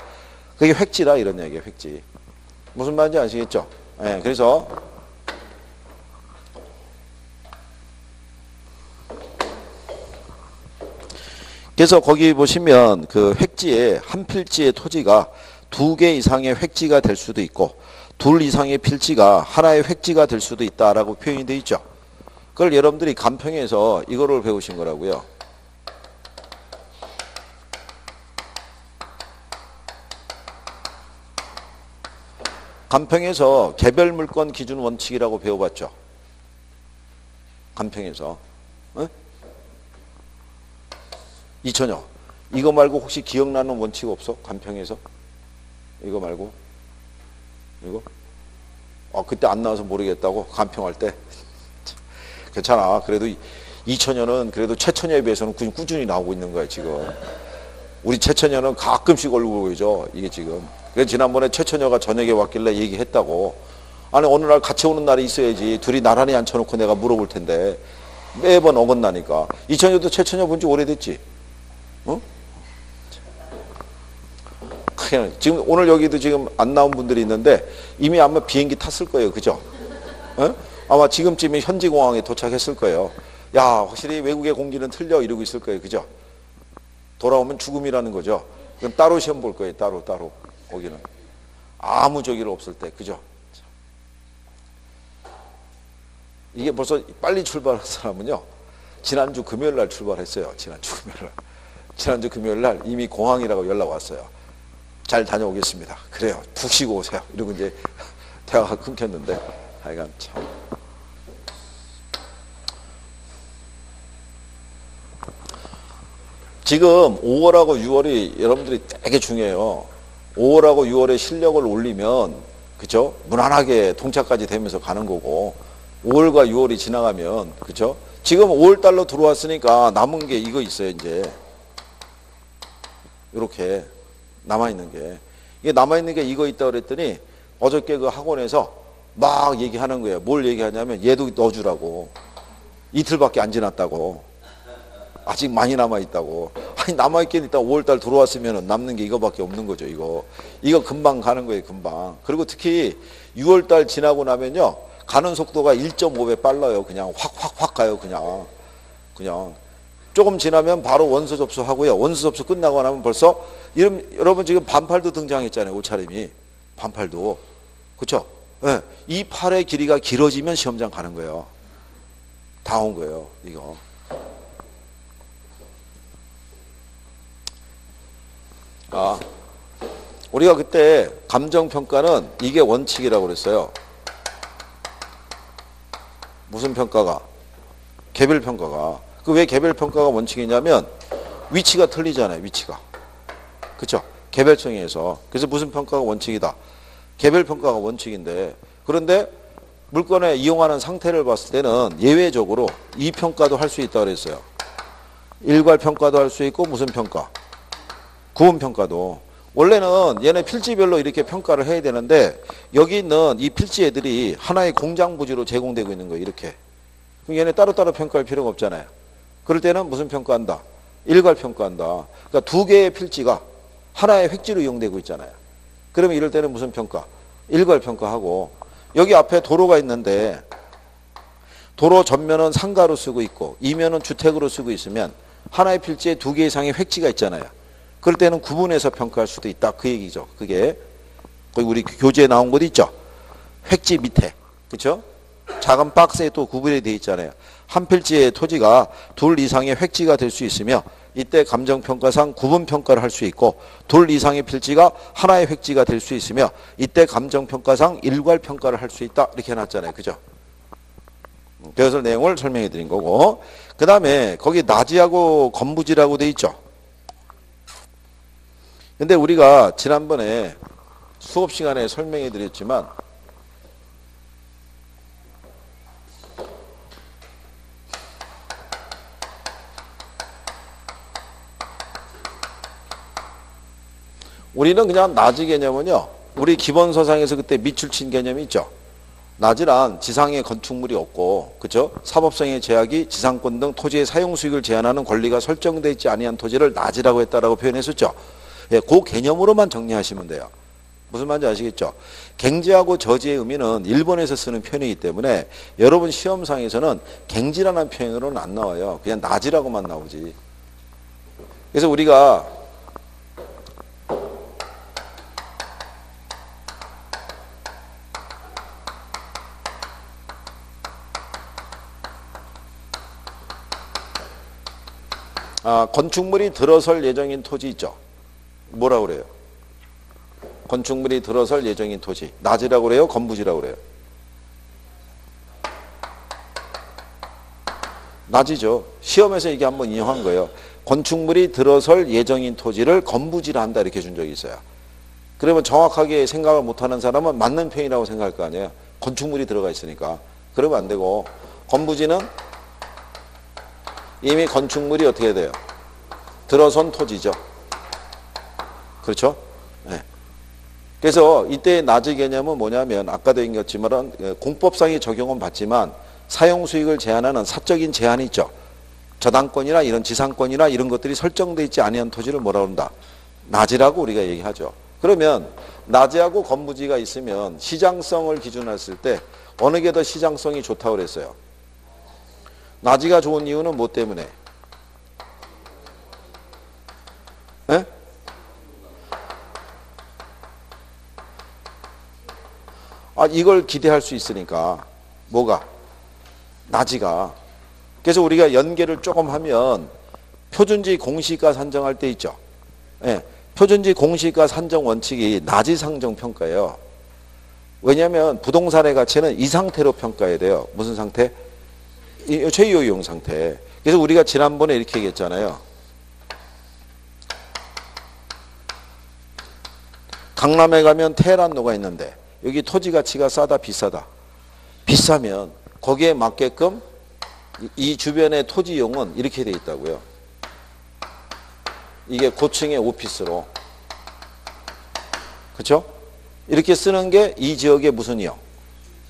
그게 획지다 이런 얘기예요. 획지. 무슨 말인지 아시겠죠? 네, 그래서 거기 보시면 그 획지에 한 필지의 토지가 2개 이상의 획지가 될 수도 있고 둘 이상의 필지가 하나의 획지가 될 수도 있다라고 표현이 되어 있죠. 그걸 여러분들이 간평에서 이거를 배우신 거라고요. 간평에서 개별 물권 기준 원칙이라고 배워봤죠. 간평에서. 어? 이천여. 이거 말고 혹시 기억나는 원칙 없어? 간평에서? 이거 말고? 이거? 그때 안 나와서 모르겠다고? 간평할 때? 괜찮아. 그래도 이천여는 그래도 최천여에 비해서는 꾸준히 나오고 있는 거야, 지금. 우리 최천여는 가끔씩 얼굴 보이죠, 이게 지금. 그래서 지난번에 최천여가 저녁에 왔길래 얘기했다고. 아니, 어느 날 같이 오는 날이 있어야지. 둘이 나란히 앉혀놓고 내가 물어볼 텐데. 매번 어긋나니까. 이천여도 최천여 본 지 오래됐지? 어? 그냥 지금 오늘 여기도 지금 안 나온 분들이 있는데 이미 아마 비행기 탔을 거예요. 그죠? 어? 아마 지금쯤에 현지공항에 도착했을 거예요. 야, 확실히 외국의 공기는 틀려 이러고 있을 거예요. 그죠? 돌아오면 죽음이라는 거죠. 그럼 따로 시험 볼 거예요. 따로. 거기는. 아무 저기로 없을 때. 그죠? 이게 벌써 빨리 출발한 사람은요. 지난주 금요일 날 출발했어요. 지난주 금요일 날 이미 공항이라고 연락 왔어요. 잘 다녀오겠습니다. 그래요. 푹 쉬고 오세요. 이러고 이제 대화가 끊겼는데 하여간 참. 지금 5월하고 6월이 여러분들이 되게 중요해요. 5월하고 6월에 실력을 올리면 그죠? 무난하게 동차까지 되면서 가는 거고 5월과 6월이 지나가면 그죠? 지금 5월 달로 들어왔으니까 남은 게 이거 있어요. 이제 이렇게 남아있는 게 이게 남아있는 게 이거 있다고 그랬더니 어저께 그 학원에서 막 얘기하는 거예요. 뭘 얘기하냐면 얘도 넣어주라고. 이틀밖에 안 지났다고. 아직 많이 남아있다고. 아니 남아있긴 일단 5월달 들어왔으면 남는 게 이거밖에 없는 거죠. 이거 금방 가는 거예요. 금방. 그리고 특히 6월달 지나고 나면요 가는 속도가 1.5배 빨라요. 그냥 확 가요. 그냥 조금 지나면 바로 원서 접수하고요. 원서 접수 끝나고 나면 벌써 여러분 지금 반팔도 등장했잖아요. 옷차림이 반팔도. 그렇죠? 네. 이 팔의 길이가 길어지면 시험장 가는 거예요. 다 온 거예요. 이거. 우리가 그때 감정평가는 이게 원칙이라고 그랬어요. 무슨 평가가? 개별평가가. 그 왜 개별평가가 원칙이냐면 위치가 틀리잖아요. 위치가. 그렇죠? 개별청에서. 그래서 무슨 평가가 원칙이다? 개별평가가 원칙인데 그런데 물건에 이용하는 상태를 봤을 때는 예외적으로 이 평가도 할 수 있다고 그랬어요. 일괄평가도 할 수 있고 무슨 평가? 구분평가도. 원래는 얘네 필지별로 이렇게 평가를 해야 되는데 여기 있는 이 필지 애들이 하나의 공장 부지로 제공되고 있는 거예요. 이렇게. 그럼 얘네 따로따로 평가할 필요가 없잖아요. 그럴 때는 무슨 평가한다? 일괄평가한다. 그러니까 두 개의 필지가 하나의 획지로 이용되고 있잖아요. 그러면 이럴 때는 무슨 평가? 일괄평가하고 여기 앞에 도로가 있는데 도로 전면은 상가로 쓰고 있고 이면은 주택으로 쓰고 있으면 하나의 필지에 두 개 이상의 획지가 있잖아요. 그럴 때는 구분해서 평가할 수도 있다. 그 얘기죠. 그게 거기 우리 교재에 나온 곳 있죠. 획지 밑에. 그렇죠? 작은 박스에 또 구분이 되어 있잖아요. 한 필지의 토지가 둘 이상의 획지가 될 수 있으며 이때 감정평가상 구분평가를 할 수 있고 둘 이상의 필지가 하나의 획지가 될 수 있으며 이때 감정평가상 일괄평가를 할 수 있다. 이렇게 해놨잖아요. 그죠? 그래서 내용을 설명해 드린 거고 그 다음에 거기 나지하고 건부지라고 돼 있죠. 근데 우리가 지난번에 수업 시간에 설명해 드렸지만 우리는 그냥 나지 개념은요. 우리 기본서상에서 그때 밑줄친 개념이 있죠. 낮이란 지상에 건축물이 없고, 그죠? 사법성의 제약이 지상권 등 토지의 사용 수익을 제한하는 권리가 설정되어 있지 아니한 토지를 낮이라고 했다라고 표현했었죠. 예, 그 개념으로만 정리하시면 돼요. 무슨 말인지 아시겠죠? 갱지하고 저지의 의미는 일본에서 쓰는 표현이기 때문에 여러분 시험상에서는 갱지라는 표현으로는 안 나와요. 그냥 낮이라고만 나오지. 그래서 우리가 건축물이 들어설 예정인 토지 있죠. 뭐라고 그래요? 건축물이 들어설 예정인 토지. 낮이라고 그래요? 건부지라고 그래요? 낮이죠. 시험에서 이게 한번 인용한 거예요. 건축물이 들어설 예정인 토지를 건부지라 한다 이렇게 준 적이 있어요. 그러면 정확하게 생각을 못하는 사람은 맞는 표현이라고 생각할 거 아니에요. 건축물이 들어가 있으니까. 그러면 안 되고 건부지는 이미 건축물이 어떻게 돼요? 들어선 토지죠. 그렇죠? 네. 그래서 이때 낮의 개념은 뭐냐면 아까도 얘기했지만 공법상의 적용은 받지만 사용 수익을 제한하는 사적인 제한이 있죠. 저당권이나 이런 지상권이나 이런 것들이 설정되어 있지 아니한 토지를 뭐라고 한다? 낮이라고 우리가 얘기하죠. 그러면 낮이하고 건부지가 있으면 시장성을 기준으로 했을 때 어느 게 더 시장성이 좋다고 그랬어요? 낮이가 좋은 이유는 뭐 때문에? 에? 이걸 기대할 수 있으니까 뭐가? 낮이가. 그래서 우리가 연계를 조금 하면 표준지 공시가 산정할 때 있죠. 예, 표준지 공시가 산정 원칙이 낮이 상정 평가예요. 왜냐하면 부동산의 가치는 이 상태로 평가해야 돼요. 무슨 상태? 최유 이용 상태. 그래서 우리가 지난번에 이렇게 얘기했잖아요. 강남에 가면 테헤란로가 있는데 여기 토지 가치가 싸다 비싸다? 비싸면 거기에 맞게끔 이 주변의 토지용은 이렇게 돼 있다고요. 이게 고층의 오피스로. 그렇죠? 이렇게 쓰는 게 이 지역의 무슨 이용?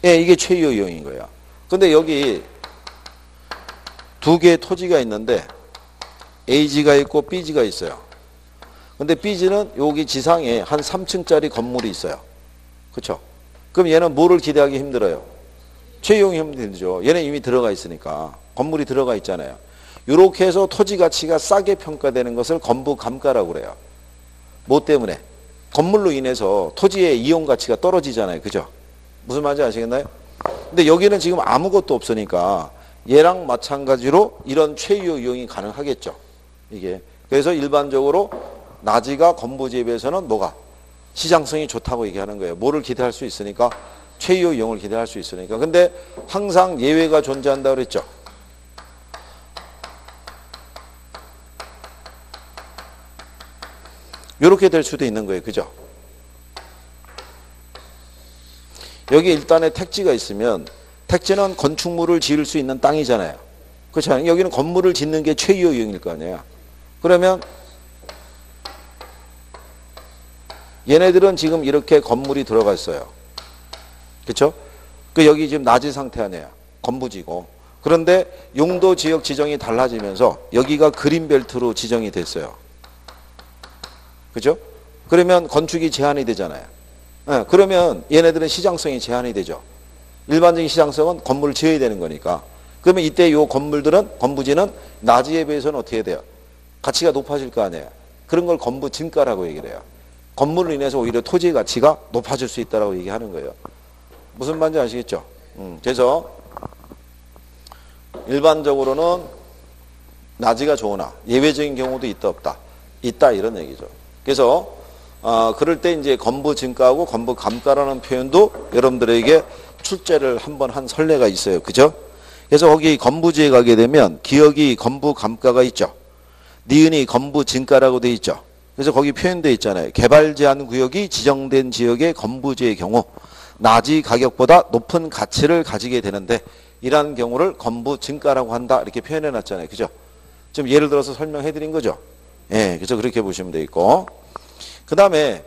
예, 이게 최유 이용인 거예요. 근데 여기 두 개의 토지가 있는데 A지가 있고 B지가 있어요. 근데 B지는 여기 지상에 한 3층짜리 건물이 있어요. 그렇죠? 그럼 얘는 뭐를 기대하기 힘들어요? 최이용이 힘들죠. 얘는 이미 들어가 있으니까. 건물이 들어가 있잖아요. 이렇게 해서 토지 가치가 싸게 평가되는 것을 건부 감가라고 그래요. 뭐 때문에? 건물로 인해서 토지의 이용 가치가 떨어지잖아요. 그죠? 무슨 말인지 아시겠나요? 근데 여기는 지금 아무것도 없으니까 얘랑 마찬가지로 이런 최유 이용이 가능하겠죠. 이게. 그래서 일반적으로 낮이가 건부지에 비해서는 뭐가? 시장성이 좋다고 얘기하는 거예요. 뭐를 기대할 수 있으니까? 최유 이용을 기대할 수 있으니까. 근데 항상 예외가 존재한다고 그랬죠. 이렇게 될 수도 있는 거예요. 그죠? 여기 일단에 택지가 있으면 택지는 건축물을 지을 수 있는 땅이잖아요. 그렇죠? 여기는 건물을 짓는 게 최유 이용일 거 아니에요. 그러면 얘네들은 지금 이렇게 건물이 들어가 있어요. 그렇죠? 그 여기 지금 낮은 상태 아니에요. 건부지고. 그런데 용도 지역 지정이 달라지면서 여기가 그린벨트로 지정이 됐어요. 그죠? 그러면 건축이 제한이 되잖아요. 네, 그러면 얘네들은 시장성이 제한이 되죠. 일반적인 시장성은 건물을 지어야 되는 거니까. 그러면 이때 요 건물들은, 건부지는 낮이에 비해서는 어떻게 돼요? 가치가 높아질 거 아니에요. 그런 걸 건부 증가라고 얘기를 해요. 건물로 인해서 오히려 토지의 가치가 높아질 수 있다고 얘기하는 거예요. 무슨 말인지 아시겠죠? 그래서 일반적으로는 낮이가 좋으나 예외적인 경우도 있다 없다? 있다 이런 얘기죠. 그래서 그럴 때 이제 건부 증가하고 건부 감가라는 표현도 여러분들에게 출제를 한번 한 선례가 있어요. 그죠? 그래서 거기 건부지에 가게 되면 기억이 건부 감가가 있죠. 니은이 건부 증가라고 돼 있죠. 그래서 거기 표현되어 있잖아요. 개발 제한 구역이 지정된 지역의 건부지의 경우 낮이 가격보다 높은 가치를 가지게 되는데 이러한 경우를 건부 증가라고 한다 이렇게 표현해 놨잖아요. 그죠? 지금 예를 들어서 설명해 드린 거죠. 예, 그래서 그렇게 보시면 되겠고 그 다음에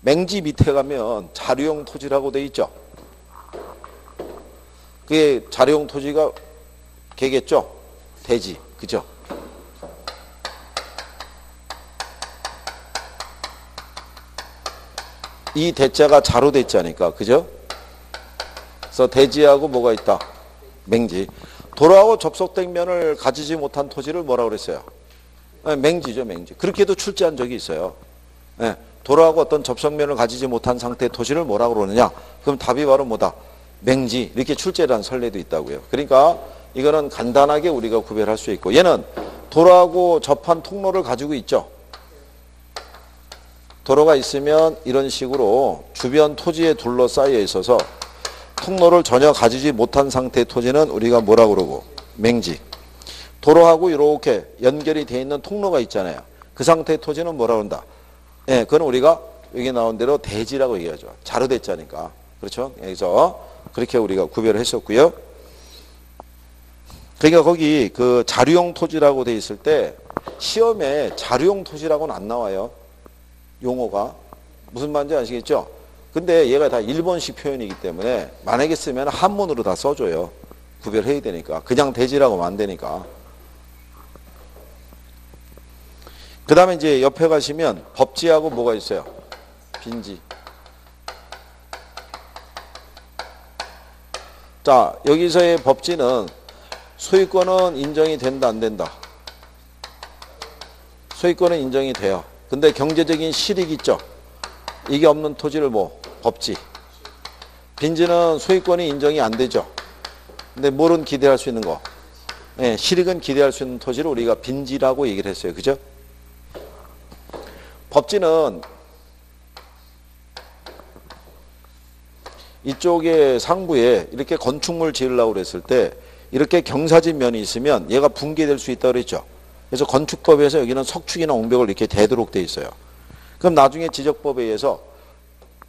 맹지 밑에 가면 자료용 토지라고 돼 있죠. 그게 자료용 토지가 개겠죠. 대지, 그죠? 이 대자가 자로 대자니까, 그죠? 그래서 대지하고 뭐가 있다? 맹지. 도로하고 접속된 면을 가지지 못한 토지를 뭐라고 그랬어요? 네, 맹지죠, 맹지. 그렇게도 출제한 적이 있어요. 네, 도로하고 어떤 접속면을 가지지 못한 상태의 토지를 뭐라고 그러느냐? 그럼 답이 바로 뭐다? 맹지. 이렇게 출제를 한 선례도 있다고요. 그러니까 이거는 간단하게 우리가 구별할 수 있고, 얘는 도로하고 접한 통로를 가지고 있죠. 도로가 있으면 이런 식으로 주변 토지에 둘러싸여 있어서 통로를 전혀 가지지 못한 상태의 토지는 우리가 뭐라고 그러고? 맹지. 도로하고 이렇게 연결이 되어 있는 통로가 있잖아요. 그 상태의 토지는 뭐라고 한다? 예, 그건 우리가 여기 나온 대로 대지라고 얘기하죠. 자료대자니까. 그렇죠? 그래서 그렇게 우리가 구별을 했었고요. 그러니까 거기 그 자료용 토지라고 돼 있을 때 시험에 자료용 토지라고는 안 나와요. 용어가. 무슨 말인지 아시겠죠? 근데 얘가 다 일본식 표현이기 때문에 만약에 쓰면 한문으로 다 써줘요. 구별해야 되니까. 그냥 대지라고 하면 안 되니까. 그 다음에 이제 옆에 가시면 법지하고 뭐가 있어요? 빈지. 자, 여기서의 법지는 소유권은 인정이 된다, 안 된다? 소유권은 인정이 돼요. 근데 경제적인 실익 있죠? 이게 없는 토지를 뭐? 법지. 빈지는 소유권이 인정이 안 되죠? 근데 뭘은 기대할 수 있는 거? 네, 실익은 기대할 수 있는 토지를 우리가 빈지라고 얘기를 했어요. 그죠? 법지는 이쪽에 상부에 이렇게 건축물 지으려고 그랬을 때 이렇게 경사진 면이 있으면 얘가 붕괴될 수 있다고 그랬죠. 그래서 건축법에서 여기는 석축이나 옹벽을 이렇게 대도록 돼 있어요. 그럼 나중에 지적법에 의해서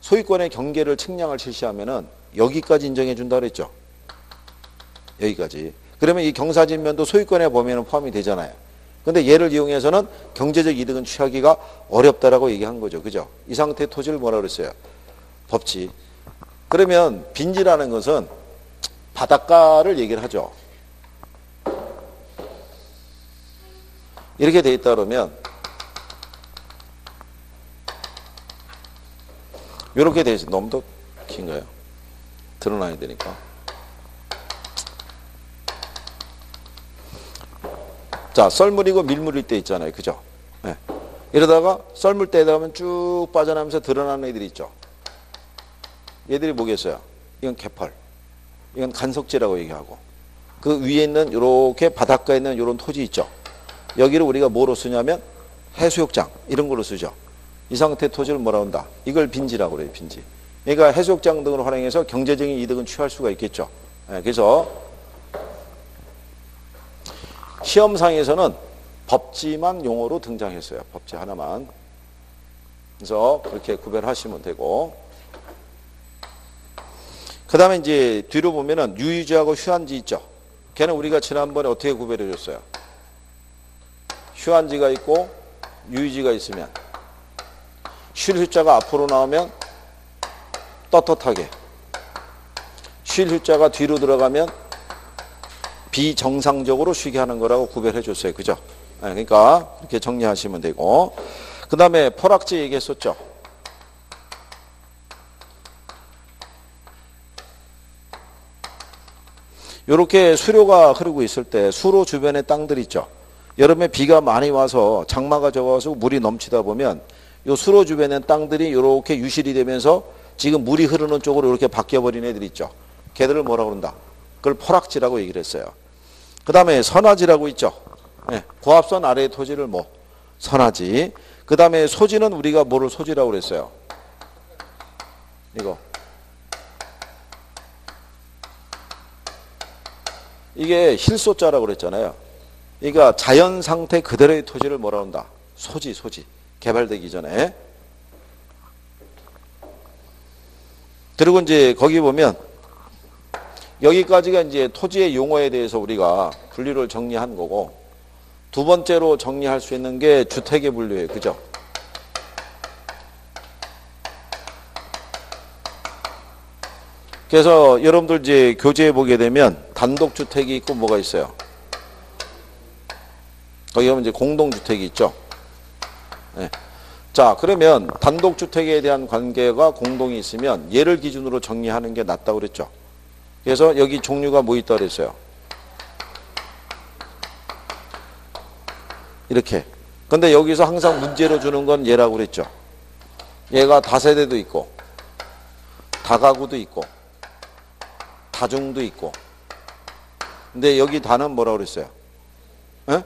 소유권의 경계를 측량을 실시하면은 여기까지 인정해 준다 그랬죠. 여기까지. 그러면 이 경사진 면도 소유권의 범위에는 포함이 되잖아요. 근데 얘를 이용해서는 경제적 이득은 취하기가 어렵다라고 얘기한 거죠. 그죠? 이 상태의 토지를 뭐라 그랬어요? 법지. 그러면 빈지라는 것은 바닷가를 얘기를 하죠. 이렇게 돼 있다 그러면 이렇게 돼 있어. 너무 더 긴가요? 드러나야 되니까. 자, 썰물이고 밀물일 때 있잖아요. 그죠? 네. 이러다가 썰물 때에다 가면 쭉 빠져나오면서 드러나는 애들이 있죠. 얘들이 뭐겠어요? 이건 개펄. 이건 간석지라고 얘기하고. 그 위에 있는 이렇게 바닷가에 있는 이런 토지 있죠. 여기를 우리가 뭐로 쓰냐면 해수욕장 이런 걸로 쓰죠. 이 상태 토지를 뭐라고 한다? 이걸 빈지라고 그래요. 빈지. 그러니까 해수욕장 등을 활용해서 경제적인 이득은 취할 수가 있겠죠. 네, 그래서 시험상에서는 법지만 용어로 등장했어요. 법지 하나만. 그래서 그렇게 구별하시면 되고. 그 다음에 이제 뒤로 보면은 유의지하고 휴한지 있죠. 걔는 우리가 지난번에 어떻게 구별해 줬어요? 휴한지가 있고 유의지가 있으면 쉴 휴자가 앞으로 나오면 떳떳하게, 쉴 휴자가 뒤로 들어가면 비정상적으로 쉬게 하는 거라고 구별해 줬어요. 그죠? 네, 그러니까 이렇게 정리하시면 되고. 그 다음에 포락지 얘기했었죠. 이렇게 수료가 흐르고 있을 때 수로 주변에 땅들 있죠. 여름에 비가 많이 와서 장마가 적어서 물이 넘치다 보면 이 수로 주변에 땅들이 이렇게 유실이 되면서 지금 물이 흐르는 쪽으로 이렇게 바뀌어버린 애들 있죠. 걔들을 뭐라고 그런다? 그걸 포락지라고 얘기를 했어요. 그 다음에 선화지라고 있죠. 네, 고압선 아래의 토지를 뭐? 선화지. 그 다음에 소지는 우리가 뭐를 소지라고 그랬어요? 이거. 이게 힐소자라고 그랬잖아요. 그러니까 자연 상태 그대로의 토지를 뭐라고 한다? 소지, 소지. 개발되기 전에. 그리고 이제 거기 보면 여기까지가 이제 토지의 용어에 대해서 우리가 분류를 정리한 거고, 두 번째로 정리할 수 있는 게 주택의 분류예요. 그죠? 그래서 여러분들 이제 교재에 보게 되면 단독주택이 있고 뭐가 있어요? 거기 가면 이제 공동주택이 있죠. 네. 자, 그러면 단독주택에 대한 관계가 공동이 있으면 얘를 기준으로 정리하는 게 낫다고 그랬죠. 그래서 여기 종류가 뭐 있다고 그랬어요? 이렇게. 근데 여기서 항상 문제로 주는 건 얘라고 그랬죠. 얘가 다세대도 있고, 다가구도 있고, 다중도 있고. 근데 여기 다는 뭐라고 그랬어요? 에?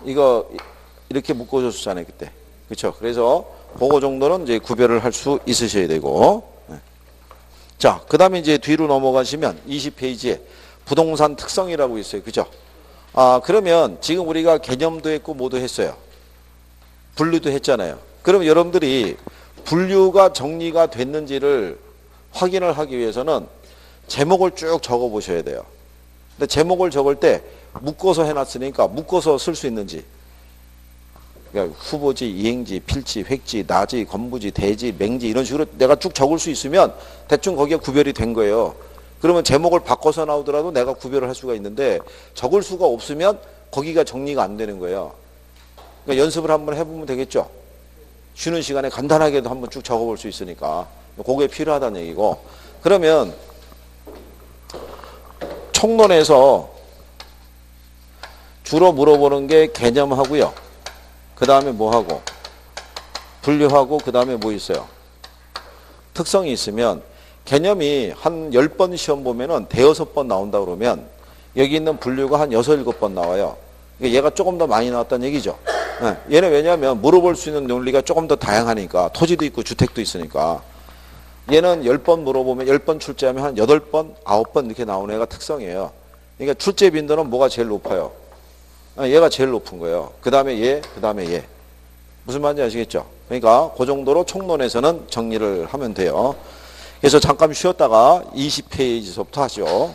이거 이렇게 묶어줬잖아요, 그때. 그렇죠? 그래서 그거 정도는 이제 구별을 할 수 있으셔야 되고. 자, 그다음에 이제 뒤로 넘어가시면 20페이지에 부동산 특성이라고 있어요. 그죠? 아, 그러면 지금 우리가 개념도 했고 뭐도 했어요. 분류도 했잖아요. 그럼 여러분들이 분류가 정리가 됐는지를 확인을 하기 위해서는 제목을 쭉 적어 보셔야 돼요. 근데 제목을 적을 때 묶어서 해놨으니까 묶어서 쓸 수 있는지. 그러니까 후보지, 이행지, 필지, 획지, 나지, 건부지, 대지, 맹지 이런 식으로 내가 쭉 적을 수 있으면 대충 거기에 구별이 된 거예요. 그러면 제목을 바꿔서 나오더라도 내가 구별을 할 수가 있는데 적을 수가 없으면 거기가 정리가 안 되는 거예요. 그러니까 연습을 한번 해보면 되겠죠. 쉬는 시간에 간단하게도 한번 쭉 적어볼 수 있으니까 그게 필요하다는 얘기고. 그러면 총론에서 주로 물어보는 게 개념하고요. 그 다음에 뭐하고? 분류하고 그 다음에 뭐 있어요? 특성이 있으면 개념이 한 10번 시험 보면은 대여섯 번 나온다 그러면 여기 있는 분류가 한 6, 7번 나와요. 얘가 조금 더 많이 나왔다는 얘기죠. 얘는 왜냐하면 물어볼 수 있는 논리가 조금 더 다양하니까 토지도 있고 주택도 있으니까 얘는 10번 물어보면 10번 출제하면 한 8번, 9번 이렇게 나오는 애가 특성이에요. 그러니까 출제 빈도는 뭐가 제일 높아요? 얘가 제일 높은 거예요. 그 다음에 얘, 그 다음에 얘. 무슨 말인지 아시겠죠? 그러니까 그 정도로 총론에서는 정리를 하면 돼요. 그래서 잠깐 쉬었다가 20페이지서부터 하죠.